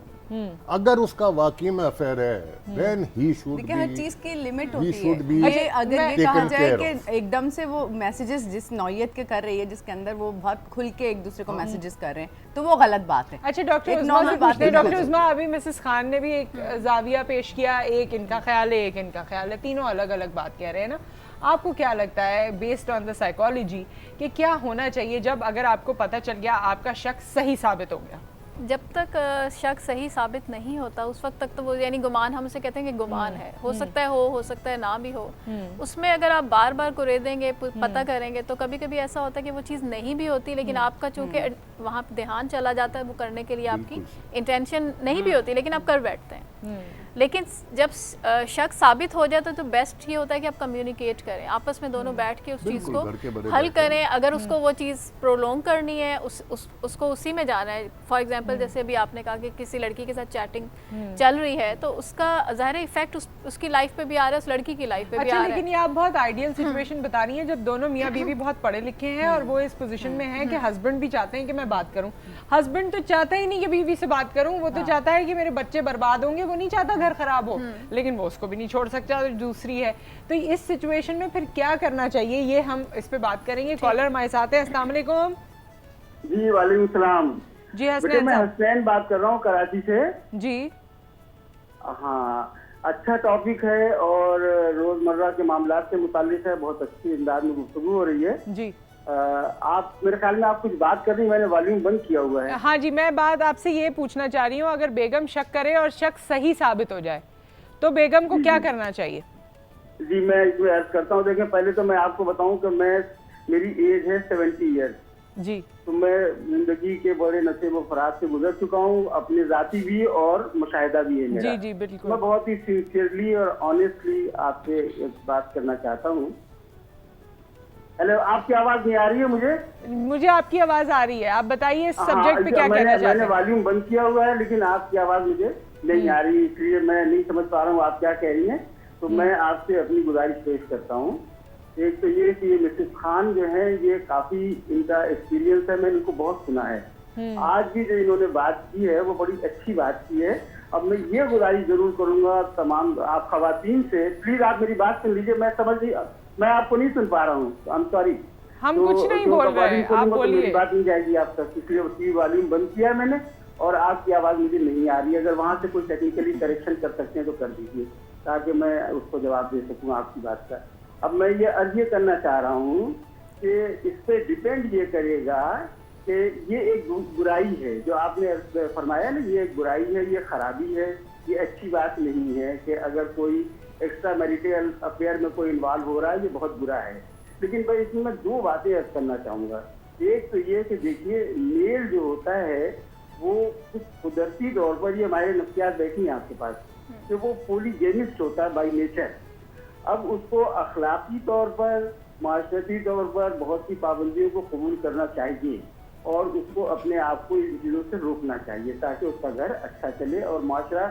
अगर उसका वाकई में अफेयर है देन ही शुड बी, हर चीज की लिमिट होती है। ये अगर ये कहा जाए कि एकदम से वो मैसेजेस जिस नौयत के कर रही है, जिसके अंदर वो बहुत खुल के एक दूसरे को मैसेजेस कर रहे हैं, तो वो गलत बात है। अच्छा डॉक्टर उस्मा, अभी मिसेस खान ने भी एक जाविया पेश किया, एक इनका ख्याल है, एक इनका ख्याल है, तीनों अलग अलग बात कह रहे हैं ना। आपको क्या लगता है बेस्ड ऑन द साइकोलॉजी कि क्या होना चाहिए जब अगर आपको पता चल गया आपका शक सही साबित हो गया? जब तक शक सही साबित नहीं होता उस वक्त तक तो वो यानी गुमान, हम उसे कहते हैं कि गुमान है, हो सकता है हो सकता है ना भी हो। उसमें अगर आप बार बार कुरेदेंगे, पता करेंगे, तो कभी कभी ऐसा होता है कि वो चीज़ नहीं भी होती, लेकिन आपका चूंकि वहाँ ध्यान चला जाता है वो करने के लिए, आपकी इंटेंशन नहीं भी होती लेकिन आप कर बैठते हैं। लेकिन जब शक साबित हो जाता है तो बेस्ट ही होता है कि आप कम्युनिकेट करें, आपस में दोनों बैठ के उस चीज़ को हल करें। अगर उसको वो चीज़ प्रोलॉन्ग करनी है, उसको उसी में जाना है। फॉर एग्जांपल जैसे अभी आपने कहा कि किसी लड़की के साथ चैटिंग चल रही है, तो उसका ज़ाहिर इफेक्ट उसकी लाइफ पे भी आ रहा है, उस लड़की की लाइफ पे भी आ रहा है। लेकिन ये आप बहुत आइडियल सिचुएशन बता रही हैं जब दोनों मियाँ बीवी बहुत पढ़े लिखे हैं और वो इस पोजीशन में हैं कि हस्बैंड भी चाहते हैं कि मैं बात करूं। हस्बैंड तो चाहता ही नहीं कि बीवी से बात करूं, वो तो चाहता है कि मेरे बच्चे बर्बाद होंगे, वो नहीं चाहता घर खराब हो, लेकिन वो उसको भी नहीं छोड़ सकता। दूसरी है, तो इस सिचुएशन में फिर क्या करना चाहिए, ये हम इस पे बात करेंगे। कॉलर हमारे साथ है। अस्सलाम वालेकुम। जी वालेकुम सलाम। जी मैं हसनैन बात कर रहा हूँ कराची से। जी हाँ, अच्छा टॉपिक है और रोजमर्रा के मामलात से मुताल्लिक है, बहुत अच्छी अंदाज में गुफ्तगू हो रही है। जी आप मेरे ख्याल में आप कुछ बात कर रही हैं, मैंने वॉल्यूम बंद किया हुआ है। हाँ जी, मैं बात आपसे ये पूछना चाह रही हूँ, अगर बेगम शक करे और शक सही साबित हो जाए तो बेगम को क्या करना चाहिए? जी मैं इसमें अर्ज करता हूँ। देखें, पहले तो मैं आपको बताऊँ कि मेरी एज है 70 ईयर्स जी, तो मैं जिंदगी के बड़े नसीब फराज से गुजर चुका हूँ, अपने जाती भी और मुशाहिदा भी है मेरा। जी जी बिल्कुल। मैं बहुत ही सिंसियरली और ऑनेस्टली आपसे एक बात करना चाहता हूँ। हेलो, आपकी आवाज नहीं आ रही है मुझे? मुझे आपकी आवाज आ रही है, आप बताइए इस सब्जेक्ट पे क्या कहना चाहते हैं। मैंने वॉल्यूम बंद किया हुआ है लेकिन आपकी आवाज मुझे नहीं आ रही, इसलिए मैं नहीं समझ पा रहा हूँ आप क्या कह रही हैं। तो मैं आपसे अपनी गुजारिश पेश करता हूँ। एक तो ये कि मिसेस खान जो है, ये काफी इनका एक्सपीरियंस है, मैंने इनको बहुत सुना है। आज भी जो इन्होंने बात की है वो बड़ी अच्छी बात की है। अब मैं ये गुजारिश जरूर करूंगा तमाम आप खवातीन से, प्लीज आप मेरी बात सुन लीजिए। मैं आपको नहीं सुन पा रहा हूँ, आई एम सॉरी। हम कुछ नहीं बोल रहे हैं, आप बोलिए। मेरी बात नहीं जाएगी आप तक, इसलिए वॉल्यूम बंद किया है मैंने और आपकी आवाज मुझे नहीं आ रही है। अगर वहां से कोई टेक्निकली करेक्शन कर सकते हैं तो कर दीजिए ताकि मैं उसको जवाब दे सकूँ आपकी बात का। अब मैं ये अर्ज करना चाह रहा हूँ कि इस पे डिपेंड ये करेगा कि ये एक बुराई है जो आपने फरमाया ना, ये एक बुराई है, ये खराबी है, ये अच्छी बात नहीं है कि अगर कोई एक्स्ट्रा मैरिटल अफेयर में कोई इन्वॉल्व हो रहा है, ये बहुत बुरा है। लेकिन भाई इसमें मैं दो बातें अर्ज करना चाहूँगा। एक तो ये कि देखिए, मेल जो होता है वो कुछ कुदरती तौर पर, ये हमारे नफ्सियात बैठी हैं आपके पास, कि वो पॉलीजेनिस्ट होता है बाई नेचर। अब उसको अखलाकी तौर पर, माशरती तौर पर बहुत सी पाबंदियों को कबूल करना चाहिए और उसको अपने आप को इन चीज़ों से रोकना चाहिए ताकि उसका घर अच्छा चले। और माशरा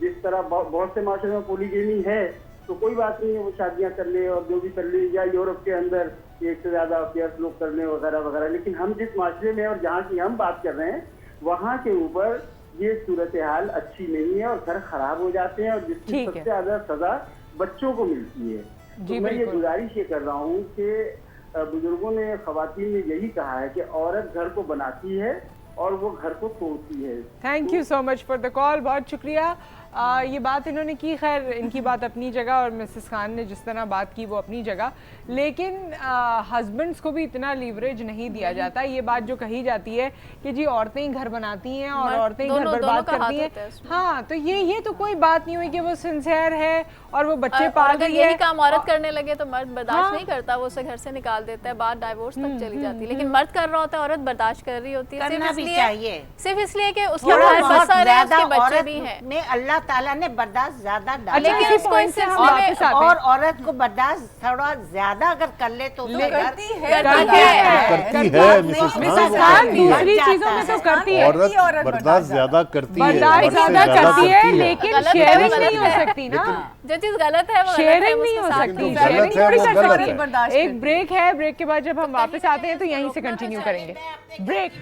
जिस तरह बहुत से माशरे में पॉलीजेनी है तो कोई बात नहीं है, वो शादियाँ कर ले और जो भी कर ले, या यूरोप के अंदर एक से ज़्यादा अफेयर्स लोग कर ले वगैरह वगैरह। लेकिन हम जिस माशरे में और जहाँ की हम बात कर रहे हैं वहाँ के ऊपर ये सूरत हाल अच्छी नहीं है और घर खराब हो जाते हैं और जिसकी सबसे ज्यादा सजा बच्चों को मिलती है। तो मैं ये गुजारिश ये कर रहा हूँ कि बुजुर्गों ने, खवातीन ने यही कहा है कि औरत घर को बनाती है और वो घर को तोड़ती है। Thank you so much for the call, बहुत शुक्रिया। ये बात इन्होंने की, खैर इनकी बात अपनी जगह और मिसेस खान ने जिस तरह बात की वो अपनी जगह, लेकिन हस्बैंड्स को भी इतना लीवरेज नहीं दिया जाता। ये बात जो कही जाती है कि जी औरतें ही घर बनाती हैं और औरतें ही घर बर्बाद करती हैं, हाँ, तो ये तो कोई बात नहीं हुई कि वो सिंसियर है और वो बच्चे पाल रही है। यही काम औरत करने लगे तो मर्द बर्दाश्त नहीं करता, वो उसे घर से निकाल देता है, बात डाइवोर्स तक चली जाती है। लेकिन मर्द कर रहा होता है, औरत बर्दाश्त कर रही होती है, सिर्फ इसलिए कि उसके बच्चे भी हैं। अल्लाह ताला ने बर्दाश्त ज्यादा डाला लेकिन है। इस point से हम वापस आते हैं। और औरत को बर्दाश्त थोड़ा ज्यादा अगर कर ले तो उसका घर- करती है मिसेस खान, दूसरी चीजों में तो करती है, औरत बर्दाश्त ज्यादा करती है, बर्दाश्त मर्द से ज्यादा करती है, करती है। लेकिन शेयरिंग नहीं हो सकती ना, जो चीज गलत है वो गलत है, शेयरिंग उसके नहीं हो साथ सकती, दो। शेयरिंग थोड़ी कर गलत सकती है। है। एक ब्रेक है, ब्रेक के बाद जब हम वापस आते हैं तो यहीं से कंटिन्यू करेंगे। ब्रेक।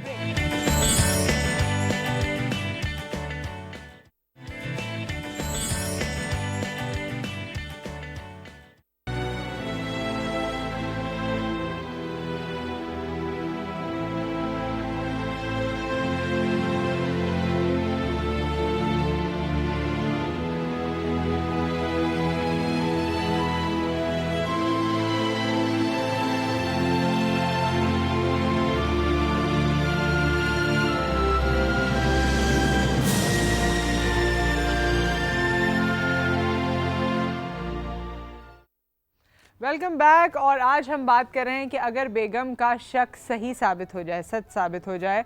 Welcome back. और आज हम बात कर रहे हैं कि अगर बेगम का शक सही साबित हो जाए, सच साबित हो जाए,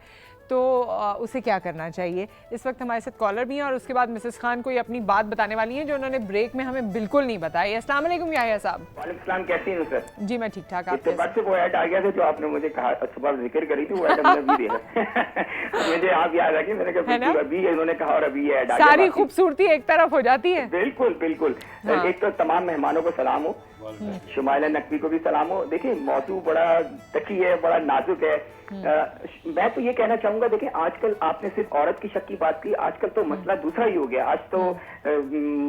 तो उसे क्या करना चाहिए। इस वक्त हमारे साथ कॉलर भी हैं और उसके बाद मिसेस खान कोई अपनी बात बताने वाली हैं जो उन्होंने ब्रेक में हमें बिल्कुल नहीं बताई। अस्सलाम वालेकुम याहिया साहब। वालेकुम सलाम, कैसी हैं सर? जी मैं ठीक ठाक। आप इत्तेफाक से वो ऐड आ गया था जो आपने मुझे कहा, सुबह जिक्र करी थी, वो ऐड हमने भी देखा। मुझे आप याद आ गई, मैंने कहा अभी इन्होंने कहा और अभी ये ऐड आ गया। सारी खूबसूरती एक तरफ हो जाती है। बिल्कुल बिल्कुल। एक तो तमाम मेहमानों को सलाम हो, शुमाइला नकवी को भी सलाम हो। देखिए मौजू बड़ा तकी है, बड़ा नाजुक है। मैं तो ये कहना चाहूंगा, देखिए आजकल आपने सिर्फ औरत की शक की बात की, आजकल तो मसला दूसरा ही हो गया। आज तो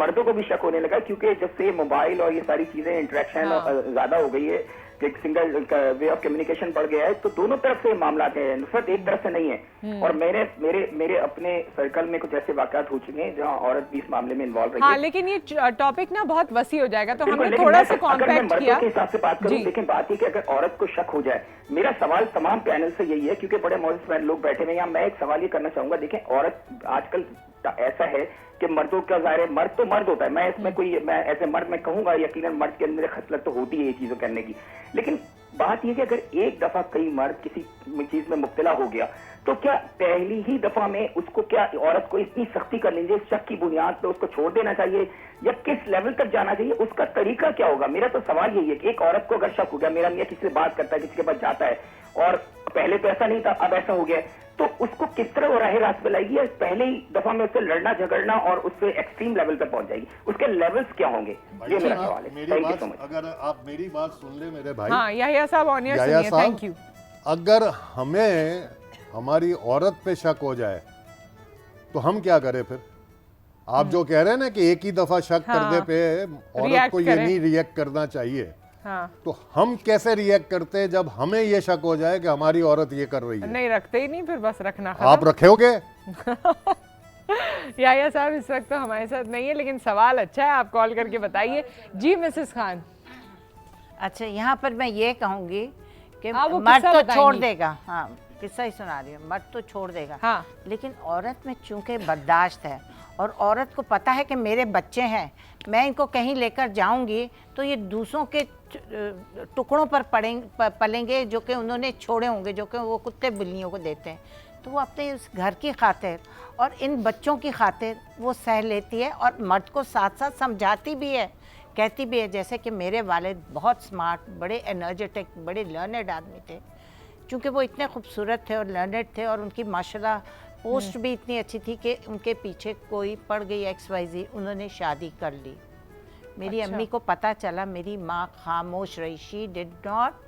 मर्दों को भी शक होने लगा, क्योंकि जब से मोबाइल और ये सारी चीजें इंटरेक्शन ज्यादा हो गई है, एक सिंगल वे ऑफ कम्युनिकेशन बढ़ गया है, तो दोनों तरफ से मामला है, नुसरत एक तरफ से नहीं है। और मेरे अपने सर्कल में कुछ ऐसे वाकयात हो चुके हैं जहां औरत भी इस मामले में इन्वॉल्व रही है। हाँ, लेकिन ये टॉपिक ना बहुत वसी हो जाएगा, तो हमने थोड़ा सा कॉम्पैक्ट किया। के हिसाब से बात करूं, लेकिन बात ये कि अगर औरत को शक हो जाए, मेरा सवाल तमाम पैनल से यही है, क्योंकि बड़े मौजूद लोग बैठे हुए हैं, मैं एक सवाल ये करना चाहूंगा। देखें, औरत आजकल ऐसा है कि मर्दों का ज़ाहिर है, मर्द तो मर्द होता है, मैं इसमें कोई, मैं ऐसे मर्द में कहूंगा, यकीनन मर्द के अंदर खसलत तो होती है ये चीजों करने की, लेकिन बात यह कि अगर एक दफा कई मर्द किसी चीज में मुब्तला हो गया, तो क्या पहली ही दफा में उसको, क्या औरत को इतनी सख्ती कर लीजिए, शक की बुनियाद पे उसको छोड़ देना चाहिए, या किस लेवल तक जाना चाहिए, उसका तरीका क्या होगा? मेरा तो सवाल यही है कि एक औरत को अगर शक हो गया, मेरा मियां किसी से बात करता है, किसी के पास जाता है, और पहले तो ऐसा नहीं था, अब ऐसा हो गया, तो उसको किस तरह वो राह रास्त पे लाएगी, या पहले ही दफा में उससे लड़ना झगड़ना और उससे एक्सट्रीम लेवल पे पहुंच जाएगी? उसके लेवल्स क्या होंगे? ये मेरा सवाल है। मेरी बात, अगर आप मेरी बात सुन ले मेरे भाई। हाँ, याहिया साहब ऑन एयर सुनिए, थैंक यू। अगर हमें हमारी औरत पे शक हो जाए तो हम क्या करें फिर? आप जो कह रहे हैं ना कि एक ही दफा शक करने पे औरत को ये नहीं रिएक्ट करना चाहिए, हाँ। तो हम कैसे रिएक्ट करते हैं जब हमें ये शक हो जाए कि हमारी औरत ये कर रही है? नहीं रखते ही नहीं, फिर बस रखना। आप रखोगे? याहिया साहब इस वक्त तो हमारे साथ नहीं है, लेकिन सवाल अच्छा है, आप कॉल करके बताइए। जी मिसेस खान। अच्छा, यहाँ पर मैं ये कहूँगी कि मर्द तो छोड़ देगा, हाँ किस्सा ही सुना रही हूँ, मर्द तो छोड़ देगा, हाँ, लेकिन औरत में चूंकि बर्दाश्त है और औरत को पता है कि मेरे बच्चे हैं, मैं इनको कहीं लेकर जाऊंगी तो ये दूसरों के टुकड़ों पर पलेंगे जो कि उन्होंने छोड़े होंगे, जो कि वो कुत्ते बिल्लियों को देते हैं, तो वो अपने उस घर की खातिर और इन बच्चों की खातिर वो सह लेती है और मर्द को साथ साथ समझाती भी है, कहती भी है। जैसे कि मेरे वालिद बहुत स्मार्ट, बड़े एनर्जेटिक, बड़े लर्नड आदमी थे, चूँकि वो इतने खूबसूरत थे और लर्नड थे और उनकी माशाल्लाह पोस्ट भी इतनी अच्छी थी कि उनके पीछे कोई पड़ गई XYZ, उन्होंने शादी कर ली। मेरी अम्मी को पता चला, मेरी माँ खामोश रही, शी डिड नॉट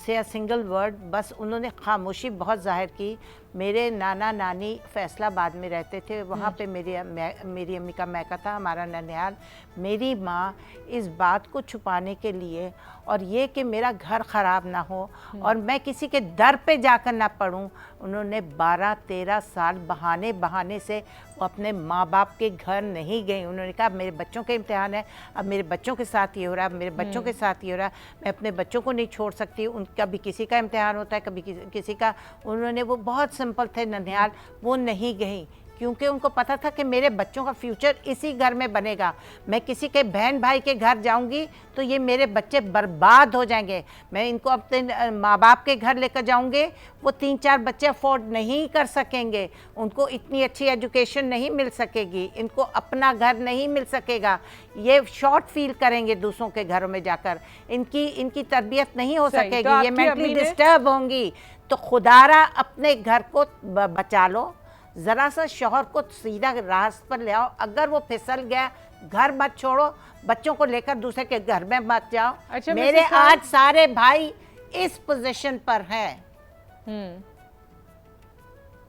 से अ सिंगल वर्ड, बस उन्होंने खामोशी बहुत जाहिर की। मेरे नाना नानी फैसलाबाद में रहते थे, वहाँ पे मेरी अम्मी का मैका था, हमारा ननिहाल। मेरी माँ इस बात को छुपाने के लिए और ये कि मेरा घर ख़राब ना हो और मैं किसी के दर पे जाकर ना पढ़ूं, उन्होंने 12-13 साल बहाने से वो अपने माँ बाप के घर नहीं गई। उन्होंने कहा मेरे बच्चों के इम्तिहान है, अब मेरे बच्चों के साथ ये हो रहा है, मेरे बच्चों के साथ ये हो रहा है, मैं अपने बच्चों को नहीं छोड़ सकती। उनका भी किसी का इम्तिहान होता है, कभी किसी का। उन्होंने, वो बहुत सिंपल थे ननिहाल, वो नहीं गई। क्योंकि उनको पता था कि मेरे बच्चों का फ्यूचर इसी घर में बनेगा। मैं किसी के बहन भाई के घर जाऊंगी तो ये मेरे बच्चे बर्बाद हो जाएंगे। मैं इनको अपने माँ बाप के घर लेकर जाऊंगे, वो 3-4 बच्चे अफोर्ड नहीं कर सकेंगे, उनको इतनी अच्छी एजुकेशन नहीं मिल सकेगी, इनको अपना घर नहीं मिल सकेगा, ये शॉर्ट फील करेंगे दूसरों के घरों में जाकर, इनकी तरबियत नहीं हो सकेगी, ये मेंटली डिस्टर्ब होंगी। तो खुदारा अपने घर को बचा लो, ज़रा सा शौहर को सीधा रास्ते पर ले आओ। अगर वो फिसल गया, घर मत छोड़ो, बच्चों को लेकर दूसरे के घर में मत जाओ। अच्छा, मेरे आज सारे भाई इस पोजीशन पर हैं,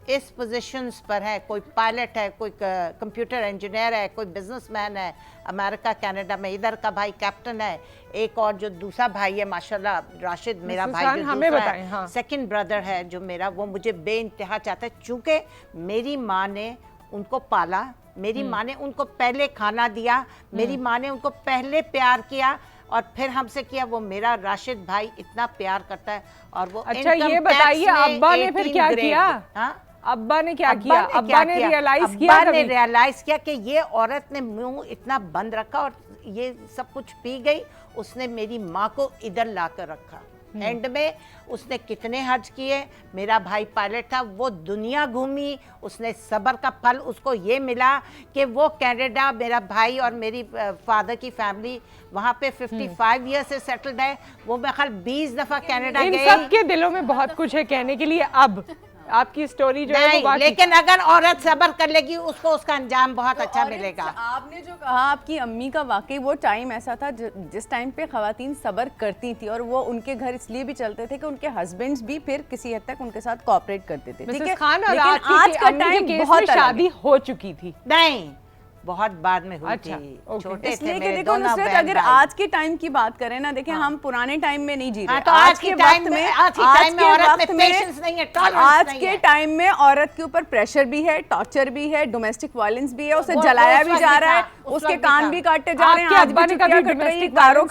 इस पोजीशंस पर है। कोई पायलट है, कोई कंप्यूटर इंजीनियर है, कोई बिजनेसमैन है अमेरिका कनाडा में, इधर का भाई कैप्टन है, एक और जो दूसरा भाई है माशाल्लाह राशिद मेरा भाई जो हमें दूसरा बताएं, है, हाँ। सेकंड ब्रदर है जो मेरा, वो मुझे बेइंतहा चाहता है। चूंकि मेरी माँ ने उनको पाला, मेरी माँ ने उनको पहले खाना दिया, मेरी माँ ने उनको पहले प्यार किया और फिर हमसे किया। वो मेरा राशिद भाई इतना प्यार करता है। और वो अच्छा ये बताइए अब्बा ने फिर क्या किया? अब्बा ने क्या किया? अब्बा ने रियलाइज किया कि ये औरत ने मुंह इतना बंद रखा और ये सब कुछ पी गई। उसने मेरी माँ को इधर ला कर रखा। एंड में उसने कितने हज किए। मेरा भाई पायलट था, वो दुनिया घूमी, उसने सब्र का फल उसको ये मिला कि वो कनाडा, मेरा भाई और मेरी फादर की फैमिली वहाँ पे 55 ईयर से सेटल्ड है। वो मैं ख्याल 20 दफा कनाडा गए। इन सब के दिलों में बहुत कुछ है कहने के लिए। अब आपकी स्टोरी जो है वो लेकिन अगर औरत सब्र कर लेगी उसको उसका अंजाम बहुत अच्छा मिलेगा। आपने जो कहा आपकी अम्मी का, वाकई वो टाइम ऐसा था जिस टाइम पे खवातीन सब्र करती थी और वो उनके घर इसलिए भी चलते थे कि उनके हस्बैंड्स भी फिर किसी हद तक उनके साथ कोऑपरेट करते थे। ठीक है, लेकिन आज का टाइम बहुत शादी हो चुकी थी। नहीं, बहुत बाद में हुई थी, छोटे थे मेरे देखो नुसरत, अगर आज के टाइम की बात करें ना, देखिए हम पुराने टाइम में नहीं जी रहे। तो आज के टाइम में औरत में पेशेंस नहीं है, आज के टाइम में औरत के ऊपर प्रेशर भी है, टॉर्चर भी है, डोमेस्टिक वायलेंस भी है, उसे जलाया भी जा रहा है, उसके कान भी काटे जा रहे हैं, आज भी चुटिया कट रही है, कारों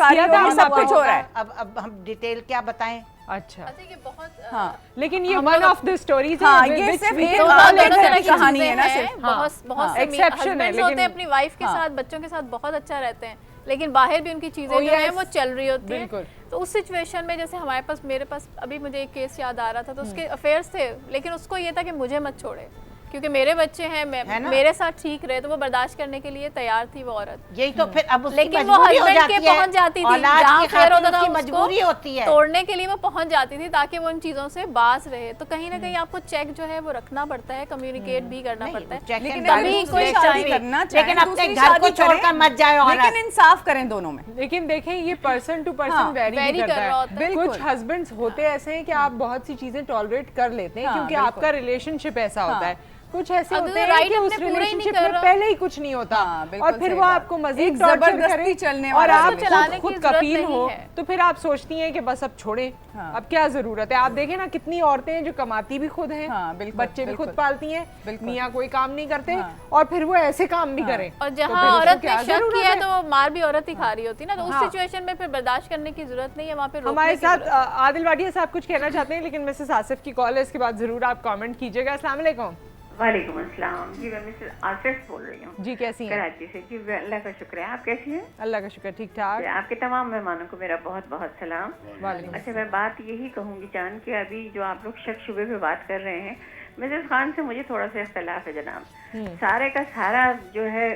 सब कुछ हो रहा है। अब हम डिटेल क्या बताएं? अच्छा ये बहुत लेकिन ये वन ऑफ द स्टोरीज है, ये सिर्फ एक कहानी है ना, सिर्फ बहुत एक्सेप्शन है। लेकिन अपनी वाइफ के साथ, बच्चों के साथ बहुत अच्छा रहते हैं, लेकिन बाहर भी उनकी चीजें जो हैं वो चल रही होती हैं। तो उस सिचुएशन में जैसे हमारे पास, मेरे पास अभी मुझे एक केस याद आ रहा था, तो उसके अफेयर्स थे, लेकिन उसको ये था कि मुझे मत छोड़े क्योंकि मेरे बच्चे हैं, मेरे साथ ठीक रहे, तो वो बर्दाश्त करने के लिए तैयार थी वो औरत। यही तो फिर अब लेकिन वो हस्बैंड के पहुंच जाती थी, जहाँ खैर होता था मजबूरी होती है, तोड़ने के लिए वो पहुंच जाती थी ताकि वो उन चीजों से बाज रहे। तो कहीं ना कहीं आपको चेक जो है वो रखना पड़ता है, कम्युनिकेट भी करना पड़ता है। लेकिन अभी कोई शादी करना चाहे, लेकिन अपने घर को छोड़कर मत जाओ, लेकिन इंसाफ करें दोनों में। लेकिन देखें ये पर्सन टू पर्सन वेरी करता है। कुछ हस्बैंड्स होते ऐसे हैं कि आप बहुत सी चीजें टॉलरेट कर लेते हैं क्योंकि आपका रिलेशनशिप ऐसा होता है। कुछ ऐसे होते हैं कि उस रिलेशनशिप में पहले ही कुछ नहीं होता और फिर वो आपको मजीद जबरदस्ती चलने और आप खुद कफील हो, तो फिर आप सोचती हैं कि बस अब छोड़े, अब क्या जरूरत है। आप देखें ना कितनी औरतें हैं जो कमाती भी खुद हैं, बच्चे भी खुद पालती हैं, मियाँ कोई काम नहीं करते और फिर वो ऐसे काम भी करें। और जहाँ औरत ने शक किया है तो वो मार भी औरत ही खा रही होती ना, तो उस सिचुएशन में फिर बर्दाश्त करने की जरूरत नहीं है, वहाँ पे हमारे साथ आदिल वाडिया साहब कुछ कहना चाहते हैं, लेकिन मिसेस आसिफ की कॉल है, इसके बाद जरूर आप कमेंट कीजिएगा। अस्सलाम वालेकुम। वालेकुम अस्सलाम जी, मैं मिसेस आसिफ बोल रही हूँ जी। कैसी हैं? कराची से जी, अल्लाह का शुक्र है। आप कैसी हैं? अल्लाह का शुक्र, ठीक ठाक। आपके तमाम मेहमानों को मेरा बहुत बहुत सलाम। अच्छा, मैं बात यही कहूँगी जान कि अभी जो आप लोग शक शुबे पे बात कर रहे हैं, मिसेस खान से मुझे थोड़ा सा इख्तलाफ है जनाब। सारे का सारा जो है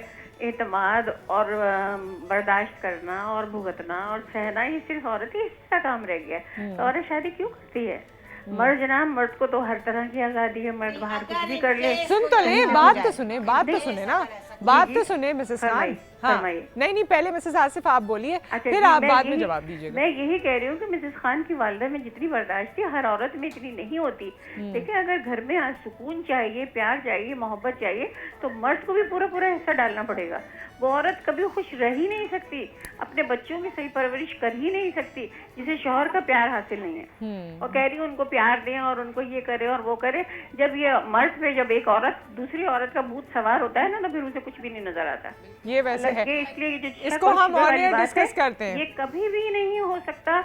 एतमाद और बर्दाश्त करना और भुगतना और सहना, ये सिर्फ औरत ही इसका काम रह गया। तो औरत शादी क्यों करती है? मर्द जनाब, मर्द को तो हर तरह की आजादी है, मर्द बाहर कुछ भी कर ले। सुन तो ले, बात तो सुने, बात तो सुने ना, बात तो सुने मिसेस खान। हाँ, नहीं पहले मिसेस आसिफ आप बोलिए, फिर आप बाद में जवाब दीजिएगा। मैं यही कह रही हूँ कि मिसेस खान की वालिदा में जितनी बर्दाश्त थी हर औरत में इतनी नहीं होती। देखिए, अगर घर में आज सुकून चाहिए, प्यार चाहिए, मोहब्बत चाहिए, तो मर्द को भी पूरा पूरा हिस्सा डालना पड़ेगा। वो औरत कभी खुश रह ही नहीं सकती, अपने बच्चों की सही परवरिश कर ही नहीं सकती जिसे शौहर का प्यार हासिल नहीं है। और कह रही हूँ उनको प्यार दें और उनको ये करे और वो करे। जब ये मर्द पे जब एक औरत दूसरी औरत का भूत सवार होता है ना, तो फिर उसे कुछ भी नहीं नजर आता। ये वैसे है, इसलिए जो इसको हम और डिस्कस करते हैं। ये कभी भी नहीं हो सकता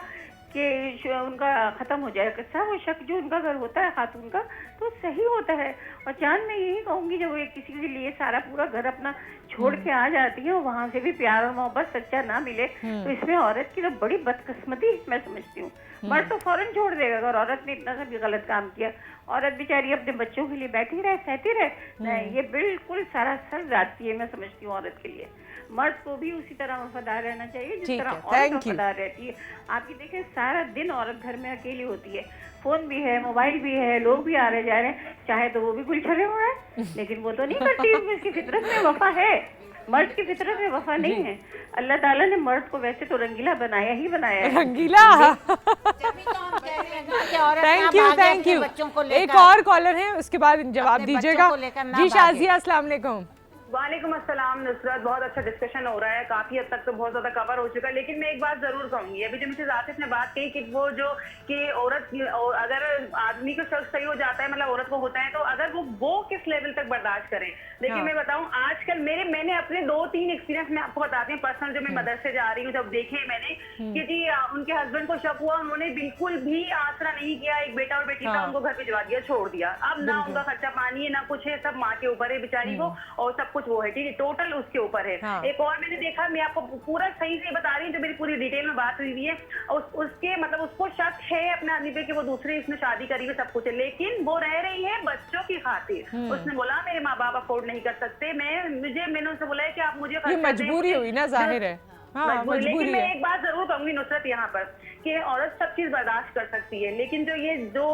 कि उनका खत्म हो जाएगा, सब शक जो उनका घर होता है खातून का तो सही होता है। और चांद मैं यही कहूँगी जब वो किसी के लिए सारा पूरा घर अपना छोड़ के आ जाती है और वहाँ से भी प्यार और मोहब्बत सच्चा ना मिले तो इसमें औरत की तो बड़ी बदकिस्मती मैं समझती हूँ। मर्द तो फौरन छोड़ देगा अगर औरत ने इतना सा भी गलत काम किया। औरत बेचारी अपने बच्चों के लिए बैठी रहे, सहती रहे, नहीं ये बिल्कुल सरासर जाती है मैं समझती हूँ औरत के लिए। मर्द को भी उसी तरह वफादार रहना चाहिए जिस तरह औरत वफादार रहती है। आपकी देखें सारा दिन औरत घर में अकेली होती है, फोन भी है, मोबाइल भी है, लोग भी आ रहे जा रहे हैं, चाहे तो वो भी गुलछरे हो रहे हैं लेकिन वो तो नहीं करती, उसकी फितरत में वफा है। मर्द की फितरत में वफा नहीं है। अल्लाह ताला ने मर्द को वैसे तो रंगीला बनाया ही बनाया है। रंगीला। Thank you. एक और कॉलर है, उसके बाद जवाब दीजिएगा। जी शाजिया, अस्सलाम वालेकुम। वालेकुम अस्सलाम नुसरत, बहुत अच्छा डिस्कशन हो रहा है, काफी हद तक तो बहुत ज्यादा कवर हो चुका है, लेकिन मैं एक बात जरूर कहूंगी। अभी जो मिसेस आतिफ ने बात कही कि वो जो कि औरत अगर आदमी को शख्स सही हो जाता है, मतलब औरत को होता है, तो अगर वो किस लेवल तक बर्दाश्त करें। देखिए मैं बताऊं, आजकल मैंने अपने 2-3 एक्सपीरियंस में आपको बताती हूँ पर्सनल, जो मैं मदरसे जा रही हूँ जब देखे मैंने कि जी उनके हस्बैंड को शक हुआ, उन्होंने बिल्कुल भी आसरा नहीं किया, एक बेटा और बेटी था, उनको घर भिजवा दिया, छोड़ दिया। अब ना उनका खर्चा पानी है ना कुछ है, सब माँ के ऊपर है बेचारी को, और सब कुछ वो है, ठीक है, टोटल उसके ऊपर है। एक और मैंने देखा, मैं आपको पूरा सही से बता रही हूँ, जो मेरी पूरी डिटेल में बात हुई है, उसके मतलब उसको शक है अपने आदमी पे कि वो दूसरे इसमें शादी करी हुई, सब कुछ है, लेकिन वो रह रही है बच्चों की खातिर। उसने बोला मेरे माँ बाप अफोर्ड नहीं कर सकते, मैंने उनसे बोला है कि आप मुझे मजबूरी हुई ना, जाहिर है। लेकिन मैं एक बात जरूर कहूंगी नुसरत यहाँ पर कि औरत सब चीज बर्दाश्त कर सकती है, लेकिन जो ये जो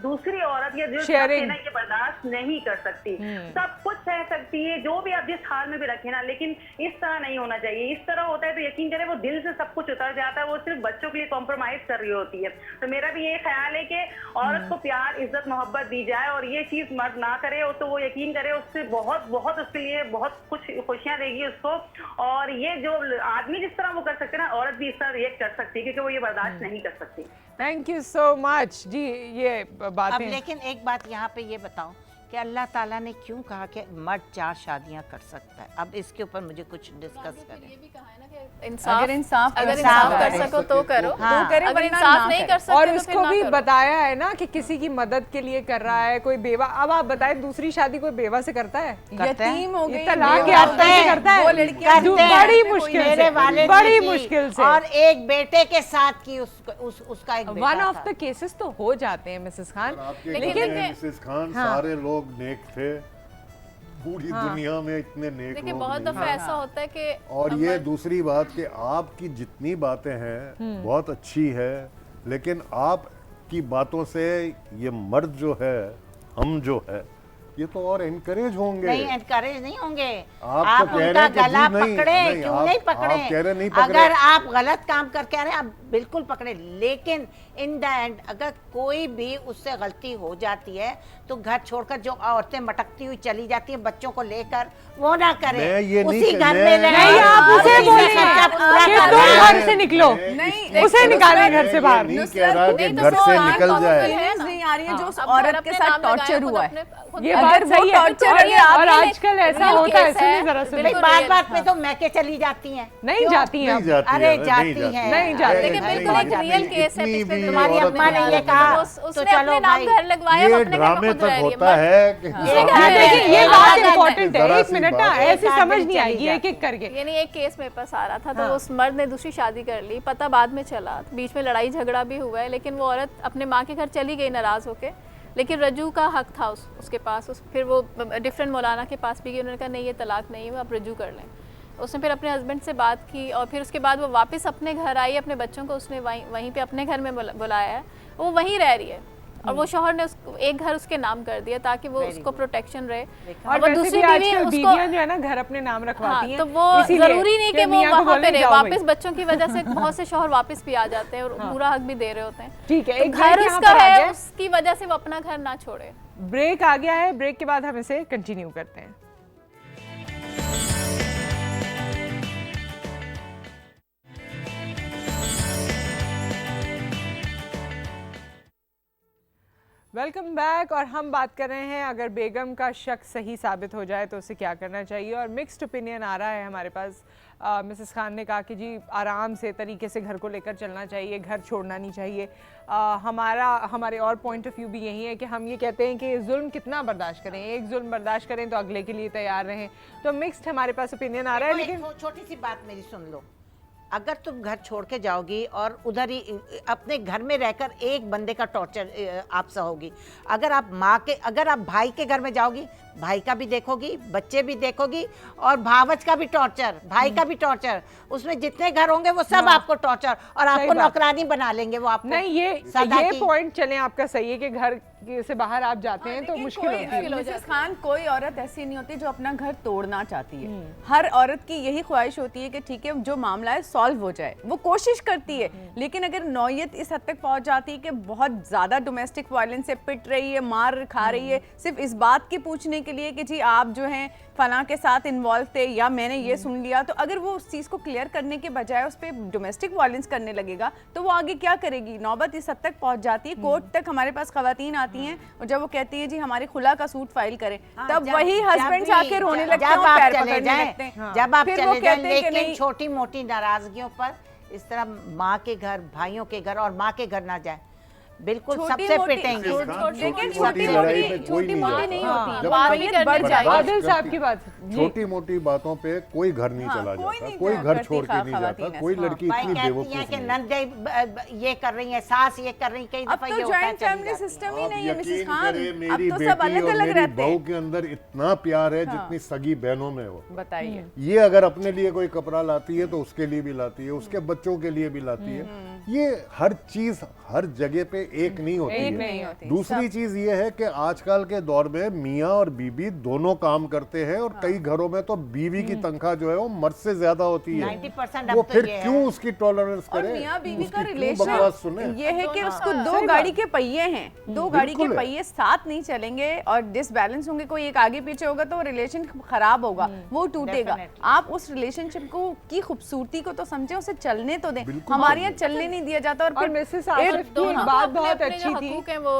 दूसरी औरत या जो है ना, ये बर्दाश्त नहीं कर सकती। सब कुछ सह सकती है, जो भी आप जिस हाल में भी रखे ना, लेकिन इस तरह नहीं होना चाहिए। इस तरह होता है तो यकीन करें वो दिल से सब कुछ उतर जाता है, वो सिर्फ बच्चों के लिए कॉम्प्रोमाइज कर रही होती है। तो मेरा भी ये ख्याल है कि औरत को प्यार, इज्जत, मोहब्बत दी जाए, और ये चीज मर्द ना करे तो वो यकीन करे उससे बहुत बहुत उसके लिए बहुत कुछ खुशियां देगी उसको। और ये जो आदमी जिस तरह वो कर सकते हैं ना, औरत भी इस तरह रिएक्ट कर सकती है, क्योंकि वो ये बर्दाश्त नहीं कर सकती। थैंक यू सो मच जी। ये बात है, लेकिन एक बात यहाँ पे ये बताऊं कि अल्लाह ताला ने क्यों कहा कि मर्द 4 शादियां कर सकता है। अब इसके ऊपर मुझे कुछ डिस्कस करें। अगर इंसाफ कर सको तो करो, अगर इंसाफ नहीं कर सकते और तो उसको भी बताया है ना कि किसी की मदद के लिए कर रहा है, कोई बेवा। अब आप बताएं, दूसरी शादी कोई बेवा से करता है? यतीम हो गई, तलाक याफ्ता से करता है? बड़ी मुश्किल से, बड़ी मुश्किल से। और एक बेटे के साथ की उसका एक बेटा। वन ऑफ द केसेस तो हो जाते हैं मिसेस खान, लेकिन मिसेस खान सारे लोग नेक थे, पूरी दुनिया में इतने नेक लोग बहुत दफा ऐसा होता है कि। और ये दूसरी बात कि आपकी जितनी बातें हैं बहुत अच्छी है, लेकिन आपकी बातों से ये मर्द जो है, हम जो है, ये तो और एनकरेज होंगे। नहीं, एनकरेज नहीं होंगे। आप उनका गला पकड़े, क्यों नहीं पकड़े? आप कह रहे नहीं पकड़े। अगर आप गलत काम करके आ रहे हैं, आप बिल्कुल पकड़े, लेकिन इन द एंड अगर कोई भी उससे गलती हो जाती है तो घर छोड़कर जो औरतें मटकती हुई चली जाती हैं बच्चों को लेकर, वो ना करें, उसी घर में नहीं। आप उसे बोलेंगे कि तुम घर से निकलो, उसे निकालें घर से बाहर। नहीं कह रहा कि घर से निकल जाए। नहीं आ रही है जो उस औरत के साथ टॉर्चर हुआ है, ये बात सही है। और आजकल ऐसा होता है, सुनिए जरा सुनिए, बात में तो मैके चली जाती हैं। नहीं जाती हैं, अरे जाती हैं, नहीं जाती। लेकिन बिल्कुल एक रियल केस है, तुम्हारी अम्मा ने ये कहा, उसने अपने नाम घर लगवाया, ये ड्रामे तक होता है कि ये बात इम्पोर्टेंट है। एक मिनट ना, ऐसे समझ नहीं आएगी एक एक करके। यानी एक केस मेरे पास आ रहा था, तो उस मर्द ने दूसरी शादी कर ली, पता बाद में चला, बीच में लड़ाई झगड़ा भी हुआ है, लेकिन वो औरत अपने माँ के घर चली गई नाराज होके, लेकिन रजू का हक था उसके पास। फिर वो डिफरेंट मौलाना के पास भी गई, उन्होंने कहा नहीं ये तलाक नहीं है, आप रजू कर लें। उसने फिर अपने हस्बैंड से बात की, और फिर उसके बाद वो वापस अपने घर आई, अपने बच्चों को उसने वहीं पे अपने घर में बुलाया है, वो वहीं रह रही है, और वो शौहर ने एक घर उसके नाम कर दिया ताकि वो उसको प्रोटेक्शन रहे। और वो दूसरी बीवियां जो है ना घर अपने नाम रखवाती हैं, तो वो जरूरी नहीं कि वो वहाँ पे रहे, वापस बच्चों की वजह से बहुत से शौहर वापस भी आ जाते हैं और पूरा हक भी दे रहे होते हैं। ठीक है, घर उसका है, उसकी वजह से वो अपना घर ना छोड़े। ब्रेक आ गया है, ब्रेक के बाद हम इसे कंटिन्यू करते हैं। Welcome back. और हम बात कर रहे हैं अगर बेगम का शक सही साबित हो जाए तो उसे क्या करना चाहिए। और मिक्स्ड ओपिनियन आ रहा है हमारे पास। मिसेस खान ने कहा कि जी आराम से तरीके से घर को लेकर चलना चाहिए, घर छोड़ना नहीं चाहिए। हमारे और पॉइंट ऑफ व्यू भी यही है कि हम ये कहते हैं कि जुल्म कितना बर्दाश्त करें, एक जुल्म बर्दाश्त करें तो अगले के लिए तैयार रहें। तो मिक्स्ड हमारे पास ओपिनियन आ रहा है। लेकिन छोटी सी बात मेरी सुन लो, अगर तुम घर छोड़ के जाओगी और उधर ही अपने घर में रहकर एक बंदे का टॉर्चर आप सहोगी, अगर आप भाई के घर में जाओगी, भाई का भी देखोगी, बच्चे भी देखोगी, और भावच का भी टॉर्चर, भाई का भी टॉर्चर, उसमें जितने घर होंगे वो सब आपको टॉर्चर, और आपको नौकरानी बना लेंगे वो आपको। नहीं, ये पॉइंट चले आपका सही है कि घर से बाहर आप जाते हैं तो मुश्किल होती है। मिसेस खान, कोई औरत ऐसी नहीं होती जो अपना घर तोड़ना चाहती है। हर औरत की यही ख्वाहिश होती है कि ठीक है जो मामला है सॉल्व हो जाए, वो कोशिश करती है। लेकिन अगर नौयत इस हद तक पहुंच जाती है कि बहुत ज्यादा डोमेस्टिक वायलेंस से पिट रही है, मार खा रही है, सिर्फ इस बात की पूछने के लिए कि जी आप जो हैं फलां के साथ इन्वॉल्व थे या मैंने ये सुन लिया, तो अगर वो उस चीज़ को क्लियर करने के बजाय उस पर डोमेस्टिक वायलेंस करने लगेगा तो वो आगे क्या करेगी। नौबत इस हद तक पहुंच जाती है, कोर्ट तक हमारे पास खवातीन आती हैं और जब वो कहती है जी हमारी खुला का सूट फाइल करें, तब वही हस्बैंड आके रोने लगते हैं, पैर पकड़ने लगते हैं। जब आप चले जाएं, लेकिन छोटी मोटी नाराजगियों पर इस तरह माँ के घर, भाइयों के घर और माँ के घर ना जाए, बिल्कुल सबसे पिटेंगे। लेकिन छोटी मोटी नहीं होती। आदिल साहब की बात, छोटी मोटी बातों पे कोई घर नहीं चला जाता, कोई घर छोड़ के नहीं जाता, कोई लड़की इतनी बेवकूफ नहीं। नंद ये कर रही है, सास ये कर रही है, कई दफा ये होता है। फैमिली सिस्टम ही नहीं है मिसेस खान। मेरी बेटी और मेरी बहू के अंदर इतना प्यार है जितनी सगी बहनों में हो। बताइए, ये अगर अपने लिए कोई कपड़ा लाती है तो उसके लिए भी लाती है, उसके बच्चों के लिए भी लाती है। ये हर चीज हर जगह पे एक नहीं होती है। दूसरी चीज ये है कि आजकल के दौर में मियाँ और बीबी दोनों काम करते हैं, और कई घरों में तो बीवी की तनख्वाह जो है वो मर्द से ज्यादा होती है। 90% वो फिर क्यों उसकी टॉलरेंस करे? मियाँ बीवी का रिलेशन ये है कि उसको दो गाड़ी के पहिए हैं, दो गाड़ी के पहिए साथ नहीं चलेंगे और डिसबैलेंस होंगे, कोई एक आगे पीछे होगा तो रिलेशन खराब होगा, वो टूटेगा। आप उस रिलेशनशिप को की खूबसूरती को तो समझे, उसे चलने तो दें। हमारे यहाँ चलने नहीं दिया जाता। और मिसेस आसिफ की एक बात बहुत अच्छी थी, वो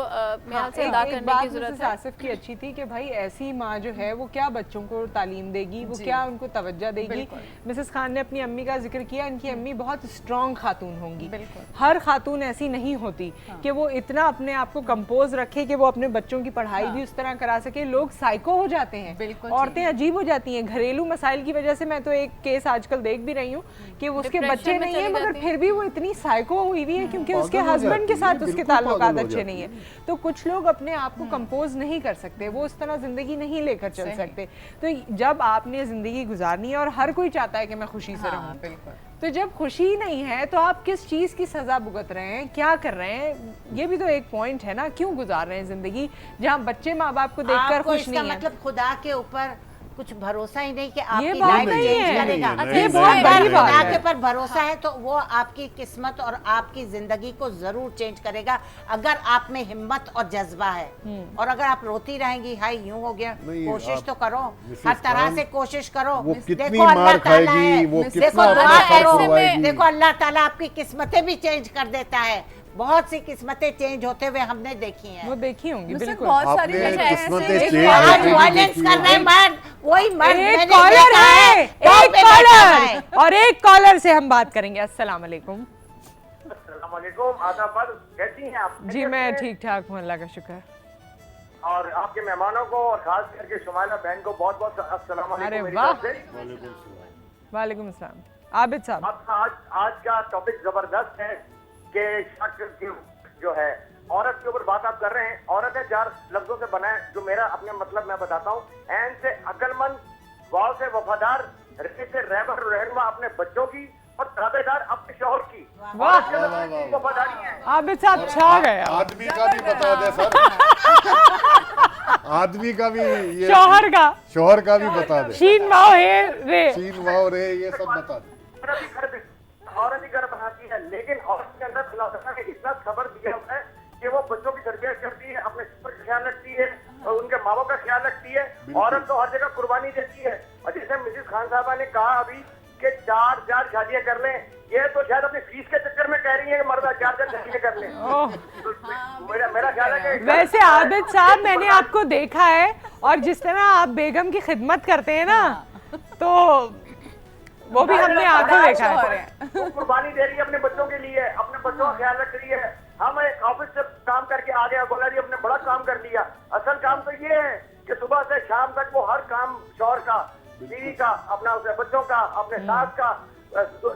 से अदा करने की जरूरत है। आसिफ की अच्छी थी कि भाई ऐसी माँ जो है वो क्या बच्चों को तालीम देगी, वो क्या उनको तवज्जो देगी। मिसेस खान ने अपनी अम्मी का जिक्र किया, इनकी अम्मी बहुत स्ट्रॉन्ग खातून होंगी। हर खातून ऐसी नहीं होती कि वो इतना अपने आप को कंपोज रखे कि वो अपने बच्चों की पढ़ाई भी उस तरह करा सके। लोग साइको हो जाते हैं, औरतें अजीब हो जाती हैं घरेलू मसाइल की वजह से। मैं तो एक केस आजकल देख भी रही हूँ कि उसके बच्चे नहीं है मगर फिर भी वो इतनी साइको हुई हुई है क्योंकि उसके हस्बैंड के साथ उसके ताल्लुकात अच्छे नहीं है। तो कुछ लोग अपने आप को कंपोज नहीं कर सकते, वो उस तरह जिंदगी नहीं लेकर चल सकते। तो जब आपने जिंदगी गुजारनी है और हर कोई चाहता है कि मैं खुशी से रहूं, तो जब खुशी नहीं है तो आप किस चीज की सजा भुगत रहे हैं, क्या कर रहे हैं? ये भी तो एक पॉइंट है ना, क्यों गुजार रहे हैं जिंदगी जहाँ बच्चे माँ बाप को देखकर खुश नहीं है। मतलब खुदा के ऊपर कुछ भरोसा ही नहीं कि आपकी लाइफ चेंज करेगा। ये बहुत बड़ी बात है। आपके ऊपर भरोसा है तो वो आपकी किस्मत और आपकी जिंदगी को जरूर चेंज करेगा, अगर आप में हिम्मत और जज्बा है। और अगर आप रोती रहेंगी हाय यूं हो गया, कोशिश तो करो, हर तरह से कोशिश करो। देखो अल्लाह ताला है, देखो दुआ करो, देखो अल्लाह ताला आपकी किस्मतें भी चेंज कर देता है। बहुत सी किस्मतें चेंज होते हुए हमने देखी हैं। वो देखी होंगी बिल्कुल। बहुत सारी वायलेंस कर रहे मर्द, वही मर्द। एक कॉलर है, एक कॉलर, और एक कॉलर से हम बात करेंगे। अस्सलाम वालेकुम। अस्सलाम वालेकुम, आदाब, कैसी हैं आप? जी मैं ठीक ठाक हूँ, अल्लाह का शुक्र। और आपके मेहमानों को और खास करके शुमाइला बहन को बहुत बहुत अस्सलाम वालेकुम। अरे वाह, वालेकुम अस्सलाम। आबिद साहब, आज का टॉपिक जबरदस्त है कि शक जो है औरत के ऊपर बात आप कर रहे हैं। औरत है 4 लफ्जों से बना है, जो मेरा अपने मतलब मैं बताता हूँ। ऐन से अकलमंद, वाव से वफादार, रे से रहबर रहनुमा अपने बच्चों की, और ताबेदार अपने शौहर की। वफादारी है। आबिद साहब छा गए। आदमी का भी बता दे सर, आदमी का भी, ये शौहर का भी बता दे। शीन वाव है रे, शीन वाव रे, ये सब बता दे। औरत ही घर बनाती है, लेकिन औरत के अंदर अल्लाह ने इतना खबर दिया है कि वो बच्चों की तरबियत करती है, अपने पर ख्याल रखती है और उनके माँ बाप का ख्याल रखती है। औरत तो हर जगह कुर्बानी देती है। और जैसे मिसेस खान साहबा ने कहा अभी के 4 शादियां कर लें। ये तो शायद अपनी फीस के चक्कर में कह रही है कि मर्द 4 शादियां कर लें। तो मेरा ख्याल है कि वैसे आबिद साहब, मैंने आपको देखा है और जिस तरह आप बेगम की खिदमत करते हैं ना, तो वो भी हमने आंखों देखा है। वो कुर्बानी दे रही है अपने बच्चों के लिए, अपने बच्चों का ख्याल रख रही है। हम एक ऑफिस से काम करके आ गया, बोला जी अपने बड़ा काम कर लिया। असल काम तो ये है कि सुबह से शाम तक वो हर काम शौहर का, बीवी का, अपना बच्चों का, अपने सास का,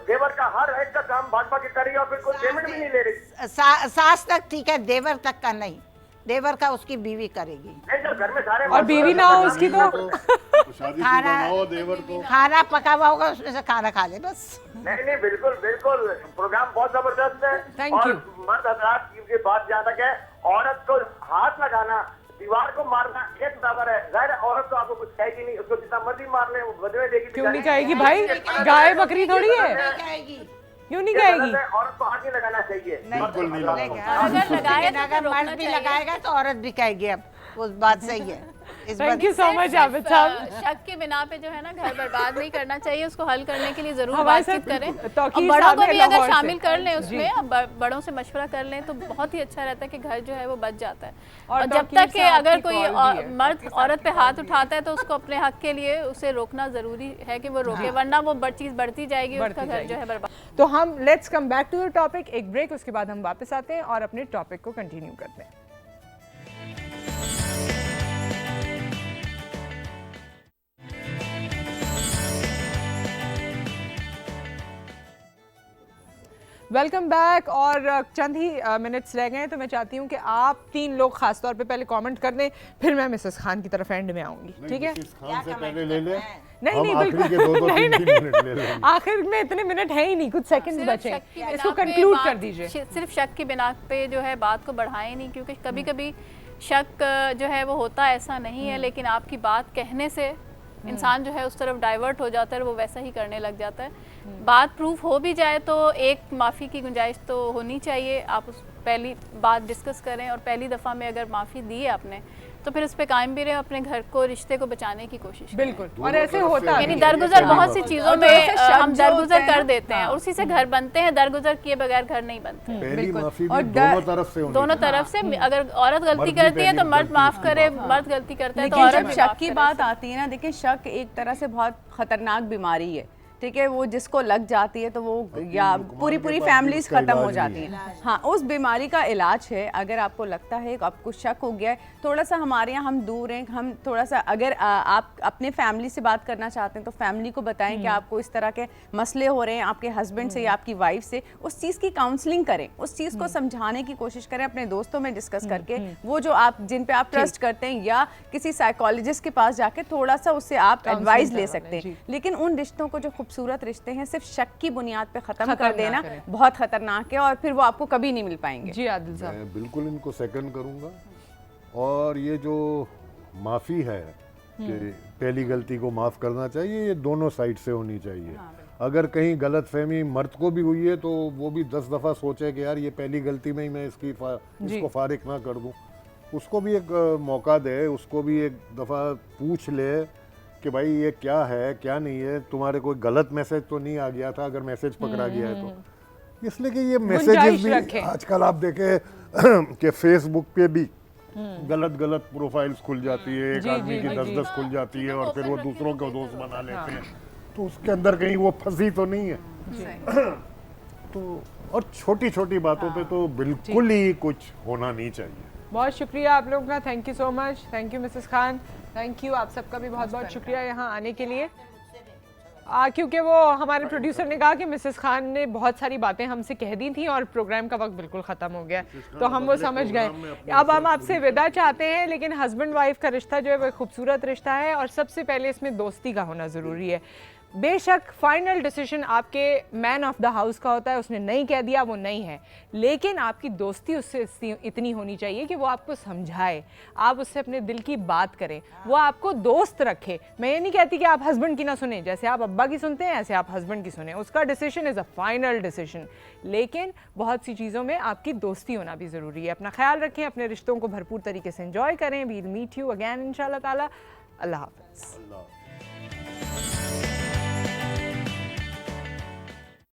देवर का, हर एक का काम भाग के कर रही है और फिर कोई पेमेंट भी नहीं ले रही। सास तक ठीक है, देवर तक का नहीं। देवर का उसकी बीवी करेगी। नहीं जब घर में सारे और बीवी ना हो उसकी तो खाना पका हुआ होगा, उसमें से खाना खा ले बस। नहीं बिल्कुल बिल्कुल, प्रोग्राम बहुत जबरदस्त है। Thank you. मर्द हजरात की बात जहाँ तक है, औरत को हाथ लगाना, दीवार को मारना एक बराबर है। जाहिर है औरत तो आपको कुछ कहेगी नहीं, उसको जितना मर्जी मार ले वो बदले देगी। क्यों नहीं कहेगी भाई, गाय बकरी थोड़ी है, क्यों नहीं कहेगी? औरत को हाथ नहीं लगाना चाहिए। बिल्कुल नहीं अगर मर्द भी लगाएगा तो औरत भी कहेगी। अब उस बात सही है। Thank you so much Abid साहब। शक के बिना पे जो है ना घर बर्बाद नहीं करना चाहिए, उसको हल करने के लिए जरूर हमारे बातचीत साथ करें। तौकीर और बड़ों साहब को है भी अगर लाहौर शामिल से। कर लें जी। उसमें, बड़ों से मशवरा कर लें तो बहुत ही अच्छा रहता है कि घर जो है वो बच जाता है। और और जब तौकीर तक कि साहब अगर की कोई कॉल भी है। मर्द औरत पे हाथ उठाता है तो उसको अपने हक के लिए उसे रोकना जरूरी है कि वो रोके, वरना वो चीज बढ़ती जाएगी, उसका घर जो है बर्बाद। तो हम let's come back to the topic, एक ब्रेक, उसके बाद हम वापस आते हैं और अपने टॉपिक को कंटिन्यू करते हैं। Welcome back. और चंद ही मिनट्स रह गए हैं, तो मैं चाहती हूँ कि आप 3 लोग खास तौर पे पहले कमेंट कर दें, फिर मैं मिसेस खान की तरफ एंड में आऊंगी, ठीक है? खान से पहले ले ले। नहीं बिल्कुल नहीं, आखिर में इतने मिनट है ही नहीं, कुछ सेकंड्स बचे, इसको कंक्लूड कर दीजिए। सिर्फ शक की बिना पे जो है बात को बढ़ाएं नहीं, क्योंकि कभी कभी शक जो है वो होता ऐसा नहीं है, लेकिन आपकी बात कहने से इंसान जो है उस तरफ डाइवर्ट हो जाता है, वो वैसा ही करने लग जाता है। बात प्रूफ हो भी जाए तो एक माफ़ी की गुंजाइश तो होनी चाहिए। आप उस पहली बात डिस्कस करें और पहली दफ़ा में अगर माफ़ी दी है आपने तो फिर उस पर कायम भी रहे, अपने घर को, रिश्ते को बचाने की कोशिश करें। बिल्कुल, और ऐसे होता है, यानी दरगुजर बहुत सी चीज़ों में हम दरगुजर कर देते हैं, उसी से घर बनते हैं, दरगुजर किए बगैर घर नहीं बनते। पहली माफी भी दोनों तरफ से होनी दोनों तरफ से। अगर औरत गलती करती है तो मर्द माफ करे, मर्द गलती करता है तो लेकिन औरत जब शक की बात आती है ना, देखिए शक एक तरह से बहुत खतरनाक बीमारी है, ठीक है? वो जिसको लग जाती है तो वो या पूरी फैमिलीज खत्म हो जाती हैं। हाँ, उस बीमारी का इलाज है। अगर आपको लगता है आपको शक हो गया है, थोड़ा सा हमारे यहाँ हम दूर हैं, हम थोड़ा सा अगर आप अपने फैमिली से बात करना चाहते हैं तो फैमिली को बताएं कि आपको इस तरह के मसले हो रहे हैं आपके हस्बैंड से या आपकी वाइफ से, उस चीज़ की काउंसलिंग करें, उस चीज़ को समझाने की कोशिश करें अपने दोस्तों में डिस्कस करके, वो जो आप जिन पे आप ट्रस्ट करते हैं, या किसी साइकोलॉजिस्ट के पास जाके थोड़ा सा उससे आप एडवाइस ले सकते हैं। लेकिन उन रिश्तों को जो खूबसूरत रिश्ते हैं सिर्फ शक की बुनियाद पे खत्म कर देना बहुत खतरनाक है, और फिर वो आपको कभी नहीं मिल पाएंगे। जी आदिल साहब, मैं बिल्कुल इनको सेकंड करूंगा। और ये जो माफ़ी है कि पहली गलती को माफ़ करना चाहिए, ये दोनों साइड से होनी चाहिए। अगर कहीं गलतफहमी मर्द को भी हुई है तो वो भी 10 दफ़ा सोचे कि यार ये पहली गलती में ही मैं इसको फारिग ना कर दूं। उसको भी एक मौका दे, उसको भी एक दफ़ा पूछ ले कि भाई ये क्या है क्या नहीं है, तुम्हारे कोई गलत मैसेज तो नहीं आ गया था, अगर मैसेज पकड़ा गया है तो। इसलिए कि ये मैसेजेस भी आजकल आप देखें कि फेसबुक पे भी गलत प्रोफाइल्स खुल जाती है, एक आदमी की 10-10 खुल जाती है और फिर वो दूसरों को दोस्त बना लेते हैं, तो उसके अंदर कहीं वो फंसी तो नहीं है। तो और छोटी छोटी बातों पे तो बिल्कुल ही कुछ होना नहीं चाहिए। बहुत शुक्रिया आप लोगों का, thank you so much. Thank you Mrs Khan, thank you आप सबका भी बहुत बहुत शुक्रिया यहाँ आने के लिए। क्योंकि वो हमारे प्रोड्यूसर ने कहा कि मिसेस खान ने बहुत सारी बातें हमसे कह दी थी और प्रोग्राम का वक्त बिल्कुल ख़त्म हो गया, तो हम वो समझ गए। अब हम आपसे विदा चाहते हैं, लेकिन हस्बैंड वाइफ का रिश्ता जो है वो खूबसूरत रिश्ता है और सबसे पहले इसमें दोस्ती का होना ज़रूरी है। बेशक फाइनल डिसीजन आपके मैन ऑफ द हाउस का होता है, उसने नहीं कह दिया वो नहीं है, लेकिन आपकी दोस्ती उससे इतनी होनी चाहिए कि वो आपको समझाए, आप उससे अपने दिल की बात करें, वो आपको दोस्त रखे। मैं ये नहीं कहती कि आप हस्बैंड की ना सुने, जैसे आप अब्बा की सुनते हैं ऐसे आप हस्बैंड की सुने, उसका decision is a final decision, लेकिन बहुत सी चीज़ों में आपकी दोस्ती होना भी ज़रूरी है। अपना ख्याल रखें, अपने रिश्तों को भरपूर तरीके से एंजॉय करें। वील मीट यू अगैन इंशाल्लाह ताला। अल्लाह हाफ़िज़।